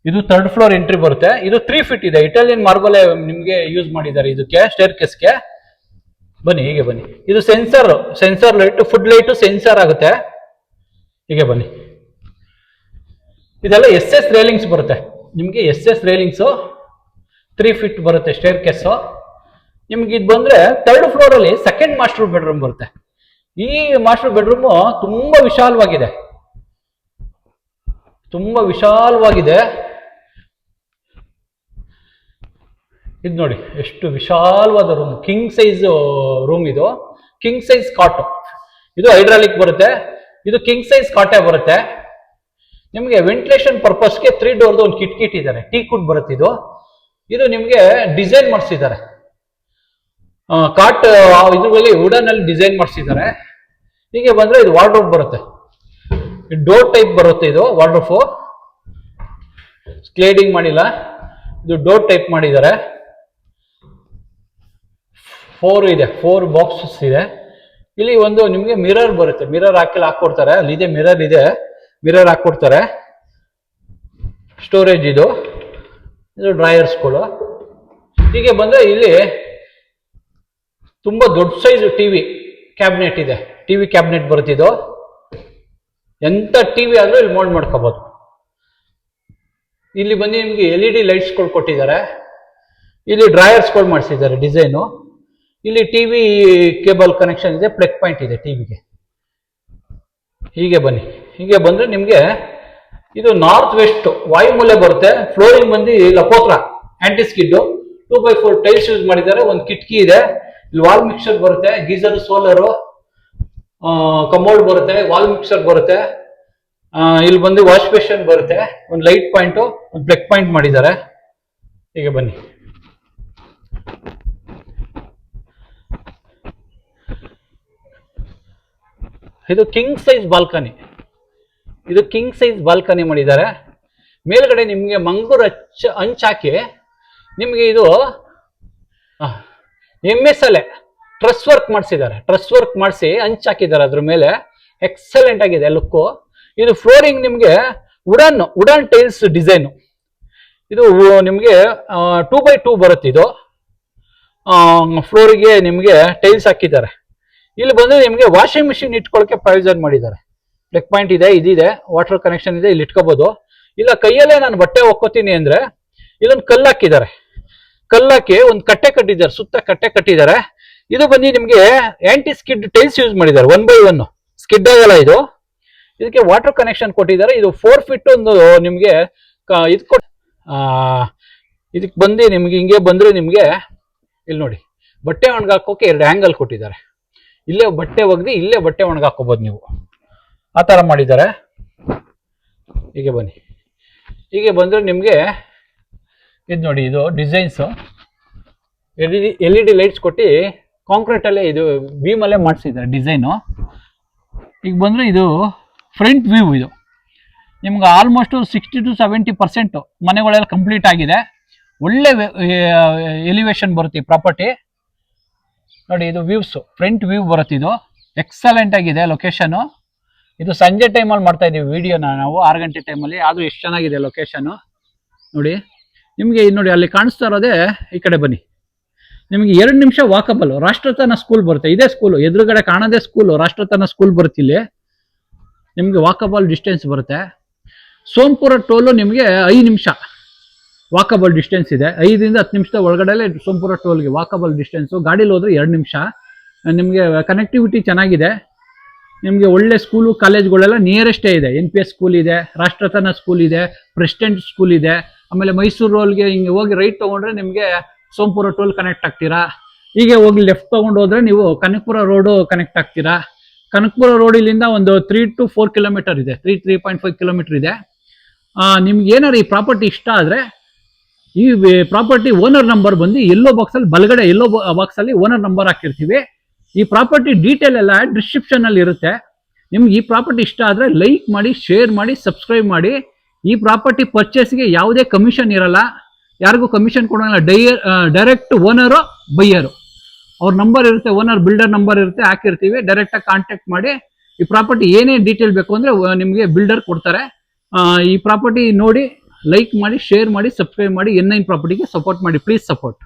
ಇದು 3rd ಫ್ಲೋರ್ ಎಂಟ್ರಿ ಬರುತ್ತೆ. ಇದು 3 ಫೀಟ್ ಇದೆ, ಇಟಾಲಿಯನ್ ಮಾರ್ಬಲ್ ನಿಮ್ಗೆ ಯೂಸ್ ಮಾಡಿದ್ದಾರೆ ಇದಕ್ಕೆ ಸ್ಟೇರ್ ಕೇಸ್ಗೆ. ಬನ್ನಿ ಹೀಗೆ ಬನ್ನಿ, ಇದು sensor light, food light sensor ಆಗುತ್ತೆ. ಹೀಗೆ ಬನ್ನಿ, ಇದೆಲ್ಲ SS ರೇಲಿಂಗ್ಸ್ ಬರುತ್ತೆ ನಿಮ್ಗೆ, SS ರೇಲಿಂಗ್ಸ್ 3 ಫೀಟ್ ಬರುತ್ತೆ ಸ್ಟೇರ್ ಕೇಸು. ನಿಮ್ಗೆ ಇದು ಬಂದ್ರೆ 3rd ಫ್ಲೋರ್ ಅಲ್ಲಿ ಸೆಕೆಂಡ್ ಮಾಸ್ಟರ್ ಬೆಡ್ರೂಮ್ ಬರುತ್ತೆ. ಈ ಮಾಸ್ಟರ್ ಬೆಡ್ರೂಮ್ ತುಂಬಾ ವಿಶಾಲವಾಗಿದೆ, ಇದು ನೋಡಿ ಎಷ್ಟು ವಿಶಾಲವಾದ ರೂಮ್, ಕಿಂಗ್ ಸೈಜ್ ರೂಮ್. ಇದು ಕಿಂಗ್ ಸೈಜ್ ಕಾಟ್, ಇದು ಹೈಡ್ರಾಲಿಕ್ ಬರುತ್ತೆ, ಇದು ಕಿಂಗ್ ಸೈಜ್ ಕಾಟೇ ಬರುತ್ತೆ. ನಿಮಗೆ ವೆಂಟಿಲೇಷನ್ ಪರ್ಪಸ್ಗೆ 3 ಡೋರ್ದು ಒಂದು ಕಿಟ್ ಇದ್ದಾರೆ, ಟೀಕುಡ್ ಬರುತ್ತೆ. ಇದು ನಿಮ್ಗೆ ಡಿಸೈನ್ ಮಾಡಿಸಿದ್ದಾರೆ, ಕಾಟ್ ಇದ್ರಲ್ಲಿ ವುಡನ್ ಅಲ್ಲಿ ಡಿಸೈನ್ ಮಾಡಿಸಿದ್ದಾರೆ. ಹೀಗೆ ಬಂದ್ರೆ ಇದು ವಾರ್ಡ್ರೋಬ್ ಬರುತ್ತೆ, ಡೋರ್ ಟೈಪ್ ಬರುತ್ತೆ. ಇದು ವಾರ್ಡ್ರೋಬ್ ಸ್ಲೈಡಿಂಗ್ ಮಾಡಿಲ್ಲ, ಇದು ಡೋರ್ ಟೈಪ್ ಮಾಡಿದ್ದಾರೆ. 4 ಬಾಕ್ಸಸ್ ಇದೆ. ಇಲ್ಲಿ ಒಂದು ನಿಮ್ಗೆ ಮಿರರ್ ಬರುತ್ತೆ, ಮಿರರ್ ಹಾಕೊಡ್ತಾರೆ. ಅಲ್ಲಿ ಇದೆ ಮಿರರ್ ಹಾಕೊಡ್ತಾರೆ. ಸ್ಟೋರೇಜ್ ಇದು ಡ್ರಾಯರ್ಸ್ಗಳು. ಹೀಗೆ ಬಂದರೆ ಇಲ್ಲಿ ತುಂಬ ದೊಡ್ಡ ಸೈಜ್ ಟಿವಿ ಕ್ಯಾಬಿನೆಟ್ ಇದೆ. ಟಿವಿ ಕ್ಯಾಬಿನೆಟ್ ಬರುತ್ತಿದ್ದು, ಎಂಥ ಟಿವಿ ಆದರೂ ಇಲ್ಲಿ ಮೌಂಟ್ ಮಾಡ್ಕೋಬೋದು. ಇಲ್ಲಿ ಬಂದು ನಿಮಗೆ LED ಲೈಟ್ಸ್ಗಳು ಕೊಟ್ಟಿದ್ದಾರೆ. ಇಲ್ಲಿ ಡ್ರಾಯರ್ಸ್ಗಳು ಮಾಡಿಸಿದ್ದಾರೆ ಡಿಸೈನು. ಇಲ್ಲಿ ಟಿವಿ ಕೇಬಲ್ ಕನೆಕ್ಷನ್ ಇದೆ, ಪ್ಲಗ್ ಪಾಯಿಂಟ್ ಇದೆ ಟಿವಿಗೆ. ಹೀಗೆ ಬನ್ನಿ, ಹೀಗೆ ಬಂದರೆ ನಿಮಗೆ ಇದು ನಾರ್ತ್ ವೆಸ್ಟ್ ವಾಯುಮೂಲೆ ಬರುತ್ತೆ. ಫ್ಲೋರಿಂಗ್ ಬಂದು ಲಪೋತ್ರ anti skid 2x4 tiles use ಮಾಡಿದ್ದಾರೆ. ಒಂದು ಕಿಟಕಿ ಇದೆ. ಇಲ್ಲಿ ವಾಲ್ ಮಿಕ್ಸರ್ ಬರುತ್ತೆ, ಗೀಸರ್, ಸೋಲರು, ಕಮೋಡ್ ಬರುತ್ತೆ, ವಾಲ್ ಮಿಕ್ಸರ್ ಬರುತ್ತೆ. ಇಲ್ಲಿ ಬಂದು ವಾಶ್ ಬೇಷನ್ ಬರುತ್ತೆ. ಒಂದು ಲೈಟ್ ಪಾಯಿಂಟು, ಒಂದು ಪ್ಲಗ್ ಪಾಯಿಂಟ್ ಮಾಡಿದ್ದಾರೆ. ಹೀಗೆ ಬನ್ನಿ. ಇದು ಕಿಂಗ್ ಸೈಜ್ ಬಾಲ್ಕನಿ. ಇದು ಕಿಂಗ್ ಸೈಜ್ ಬಾಲ್ಕನಿ ಮಾಡಿದ್ದಾರೆ. ಮೇಲ್ಗಡೆ ನಿಮಗೆ ಮಂಗಳೂರು ಹಂಚಾಕಿ ನಿಮಗೆ ಇದು MS ಅಲ್ಲೇ ಟ್ರಸ್ ವರ್ಕ್ ಮಾಡಿಸಿದ್ದಾರೆ. ಟ್ರಸ್ ವರ್ಕ್ ಮಾಡಿಸಿ ಹಂಚಾಕಿದ್ದಾರೆ ಅದ್ರ ಮೇಲೆ. ಎಕ್ಸಲೆಂಟ್ ಆಗಿದೆ ಲುಕ್ಕು. ಇದು ಫ್ಲೋರಿಂಗ್ ನಿಮಗೆ ವುಡನ್ ಟೈಲ್ಸ್ ಡಿಸೈನು. ಇದು ನಿಮಗೆ 2x2 ಬರುತ್ತೆ. ಇದು ಫ್ಲೋರಿಗೆ ನಿಮಗೆ ಟೈಲ್ಸ್ ಹಾಕಿದ್ದಾರೆ. ಇಲ್ಲಿ ಬಂದು ನಿಮಗೆ ವಾಷಿಂಗ್ ಮಿಷಿನ್ ಇಟ್ಕೊಳ್ಳೋಕೆ ಪ್ರೊವಿಷನ್ ಮಾಡಿದ್ದಾರೆ. ಪ್ಲಗ್ ಪಾಯಿಂಟ್ ಇದೆ, ಇದಿದೆ, ವಾಟರ್ ಕನೆಕ್ಷನ್ ಇದೆ, ಇಲ್ಲಿ ಇಟ್ಕೋಬಹುದು. ಇಲ್ಲ ಕೈಯಲ್ಲೇ ನಾನು ಬಟ್ಟೆ ಒಕ್ಕೋತೀನಿ ಅಂದ್ರೆ ಇಲ್ಲೊಂದು ಕಲ್ಲು ಹಾಕಿದ್ದಾರೆ. ಕಲ್ಲಾಕಿ ಒಂದು ಕಟ್ಟೆ ಕಟ್ಟಿದ್ದಾರೆ, ಸುತ್ತ ಕಟ್ಟೆ ಕಟ್ಟಿದ್ದಾರೆ. ಇದು ಬಂದು ನಿಮಗೆ ಆಂಟಿ ಸ್ಕಿಡ್ ಟೈಲ್ಸ್ ಯೂಸ್ ಮಾಡಿದ್ದಾರೆ. 1x1 ಸ್ಕಿಡ್ ಆಗಲ್ಲ ಇದು. ಇದಕ್ಕೆ ವಾಟರ್ ಕನೆಕ್ಷನ್ ಕೊಟ್ಟಿದ್ದಾರೆ. ಇದು 4 ಫೀಟ್ ಒಂದು ನಿಮಗೆ ಇದು ಇದಕ್ಕೆ ಬಂದು ನಿಮ್ಗೆ ಹಿಂಗೆ ಬಂದ್ರೆ ನಿಮಗೆ ಇಲ್ಲಿ ನೋಡಿ ಬಟ್ಟೆ ಒಣಗಾಕೋಕೆ 2 ಆಂಗಲ್ ಕೊಟ್ಟಿದ್ದಾರೆ. ಇಲ್ಲೇ ಬಟ್ಟೆ ಒಗ್ದು ಇಲ್ಲೇ ಬಟ್ಟೆ ಒಣಗಾಕೋಬಹುದು ನೀವು. ಆ ಥರ ಮಾಡಿದ್ದಾರೆ. ಹೀಗೆ ಬನ್ನಿ, ಹೀಗೆ ಬಂದರೆ ನಿಮಗೆ ಇದು ನೋಡಿ, ಇದು ಡಿಸೈನ್ಸು LED ಲೈಟ್ಸ್ ಕೊಟ್ಟು ಕಾಂಕ್ರೀಟಲ್ಲೇ ಇದು ಬೀಮಲ್ಲೇ ಮಾಡಿಸಿದ್ದಾರೆ ಡಿಸೈನು. ಈಗ ಬಂದರೆ ಇದು ಫ್ರಂಟ್ ವ್ಯೂ. ಇದು ನಿಮ್ಗೆ ಆಲ್ಮೋಸ್ಟ್ 60 to 70% ಮನೆಗಳೆಲ್ಲ ಕಂಪ್ಲೀಟ್ ಆಗಿದೆ. ಒಳ್ಳೆ ಎಲಿವೇಶನ್ ಬರುತ್ತೆ ಈ ಪ್ರಾಪರ್ಟಿ ನೋಡಿ. ಇದು ವ್ಯೂಸ್, ಫ್ರಂಟ್ ವ್ಯೂ ಬರುತ್ತೆ. ಇದು ಎಕ್ಸಲೆಂಟ್ ಆಗಿದೆ ಲೊಕೇಶನು. ಇದು ಸಂಜೆ ಟೈಮಲ್ಲಿ ಮಾಡ್ತಾ ಇದ್ದೀವಿ ವಿಡಿಯೋನ ನಾವು, 6 ಗಂಟೆ ಟೈಮಲ್ಲಿ. ಆದರೂ ಎಷ್ಟು ಚೆನ್ನಾಗಿದೆ ಲೊಕೇಶನು ನೋಡಿ. ನಿಮಗೆ ನೋಡಿ ಅಲ್ಲಿ ಕಾಣಿಸ್ತಾ ಇರೋದೇ, ಈ ಕಡೆ ಬನ್ನಿ, ನಿಮಗೆ 2 ನಿಮಿಷ ವಾಕಬಲ್ ರಾಷ್ಟ್ರತನ ಸ್ಕೂಲ್ ಬರುತ್ತೆ. ಇದೇ ಸ್ಕೂಲು, ಎದುರುಗಡೆ ಕಾಣೋದೇ ಸ್ಕೂಲು, ರಾಷ್ಟ್ರತನ ಸ್ಕೂಲ್ ಬರುತ್ತೆ. ಇಲ್ಲಿ ನಿಮಗೆ ವಾಕಬಲ್ ಡಿಸ್ಟೆನ್ಸ್ ಬರುತ್ತೆ. ಸೋಂಪುರ ಟೋಲು ನಿಮಗೆ 5 ನಿಮಿಷ ವಾಕಬಲ್ ಡಿಸ್ಟೆನ್ಸ್ ಇದೆ. 5 ರಿಂದ 10 ನಿಮಿಷದ ಒಳಗಡೆ ಸೋಂಪುರ ಟೋಲ್ಗೆ ವಾಕಬಲ್ ಡಿಸ್ಟೆನ್ಸು. ಗಾಡೀಲಿ ಹೋದ್ರೆ 2 ನಿಮಿಷ. ನಿಮಗೆ ಕನೆಕ್ಟಿವಿಟಿ ಚೆನ್ನಾಗಿದೆ. ನಿಮಗೆ ಒಳ್ಳೆ ಸ್ಕೂಲು ಕಾಲೇಜ್ಗಳೆಲ್ಲ ನಿಯರೆಸ್ಟೇ ಇದೆ. NPS ಸ್ಕೂಲ್ ಇದೆ, ರಾಷ್ಟ್ರತನ ಸ್ಕೂಲ್ ಇದೆ, ಪ್ರೆಸಿಡೆಂಟ್ ಸ್ಕೂಲ್ ಇದೆ. ಆಮೇಲೆ ಮೈಸೂರು ರೋಲ್ಗೆ ಹಿಂಗೆ ಹೋಗಿ ರೈಟ್ ತೊಗೊಂಡ್ರೆ ನಿಮಗೆ ಸೋಂಪುರ ಟೋಲ್ ಕನೆಕ್ಟ್ ಆಗ್ತೀರಾ. ಹೀಗೆ ಹೋಗಿ ಲೆಫ್ಟ್ ತೊಗೊಂಡು ಹೋದ್ರೆ ನೀವು ಕನಕಪುರ ರೋಡು ಕನೆಕ್ಟ್ ಆಗ್ತೀರಾ. ಕನಕಪುರ ರೋಡ್ ಇಲ್ಲಿಂದ ಒಂದು 3 to 4 ಕಿಲೋಮೀಟರ್ ಇದೆ, 3.5 ಕಿಲೋಮೀಟರ್ ಇದೆ. ನಿಮ್ಗೆ ಏನಾರು ಈ ಪ್ರಾಪರ್ಟಿ ಇಷ್ಟ ಆದರೆ ಈ ಪ್ರಾಪರ್ಟಿ ಓನರ್ ನಂಬರ್ ಬಂದು ಎಲ್ಲೋ ಬಾಕ್ಸಲ್ಲಿ, ಬಲಗಡೆ ಎಲ್ಲೋ ಬಾಕ್ಸಲ್ಲಿ ಓನರ್ ನಂಬರ್ ಹಾಕಿರ್ತೀವಿ. ಈ ಪ್ರಾಪರ್ಟಿ ಡೀಟೇಲ್ ಎಲ್ಲ ಡಿಸ್ಕ್ರಿಪ್ಷನ್ ಅಲ್ಲಿ ಇರುತ್ತೆ. ನಿಮ್ಗೆ ಈ ಪ್ರಾಪರ್ಟಿ ಇಷ್ಟ ಆದರೆ ಲೈಕ್ ಮಾಡಿ, ಶೇರ್ ಮಾಡಿ, ಸಬ್ಸ್ಕ್ರೈಬ್ ಮಾಡಿ. ಈ ಪ್ರಾಪರ್ಟಿ ಪರ್ಚೇಸ್ಗೆ ಯಾವುದೇ ಕಮಿಷನ್ ಇರಲ್ಲ, ಯಾರಿಗೂ ಕಮಿಷನ್ ಕೊಡೋಲ್ಲ. ಡೈರೆಕ್ಟ್ ಓನರು ಬೈಯರು ಅವ್ರ ನಂಬರ್ ಇರುತ್ತೆ, ಓನರ್ ಬಿಲ್ಡರ್ ನಂಬರ್ ಇರುತ್ತೆ, ಹಾಕಿರ್ತೀವಿ. ಡೈರೆಕ್ಟಾಗಿ ಕಾಂಟ್ಯಾಕ್ಟ್ ಮಾಡಿ ಈ ಪ್ರಾಪರ್ಟಿ ಏನೇ ಡೀಟೇಲ್ ಬೇಕು ಅಂದರೆ ನಿಮಗೆ ಬಿಲ್ಡರ್ ಕೊಡ್ತಾರೆ. ಈ ಪ್ರಾಪರ್ಟಿ ನೋಡಿ, ಲೈಕ್ ಮಾಡಿ, ಶೇರ್ ಮಾಡಿ, ಸಬ್ಸ್ಕ್ರೈಬ್ ಮಾಡಿ. N9 ಪ್ರಾಪರ್ಟಿಗೆ ಸಪೋರ್ಟ್ ಮಾಡಿ, ಪ್ಲೀಸ್ ಸಪೋರ್ಟ್.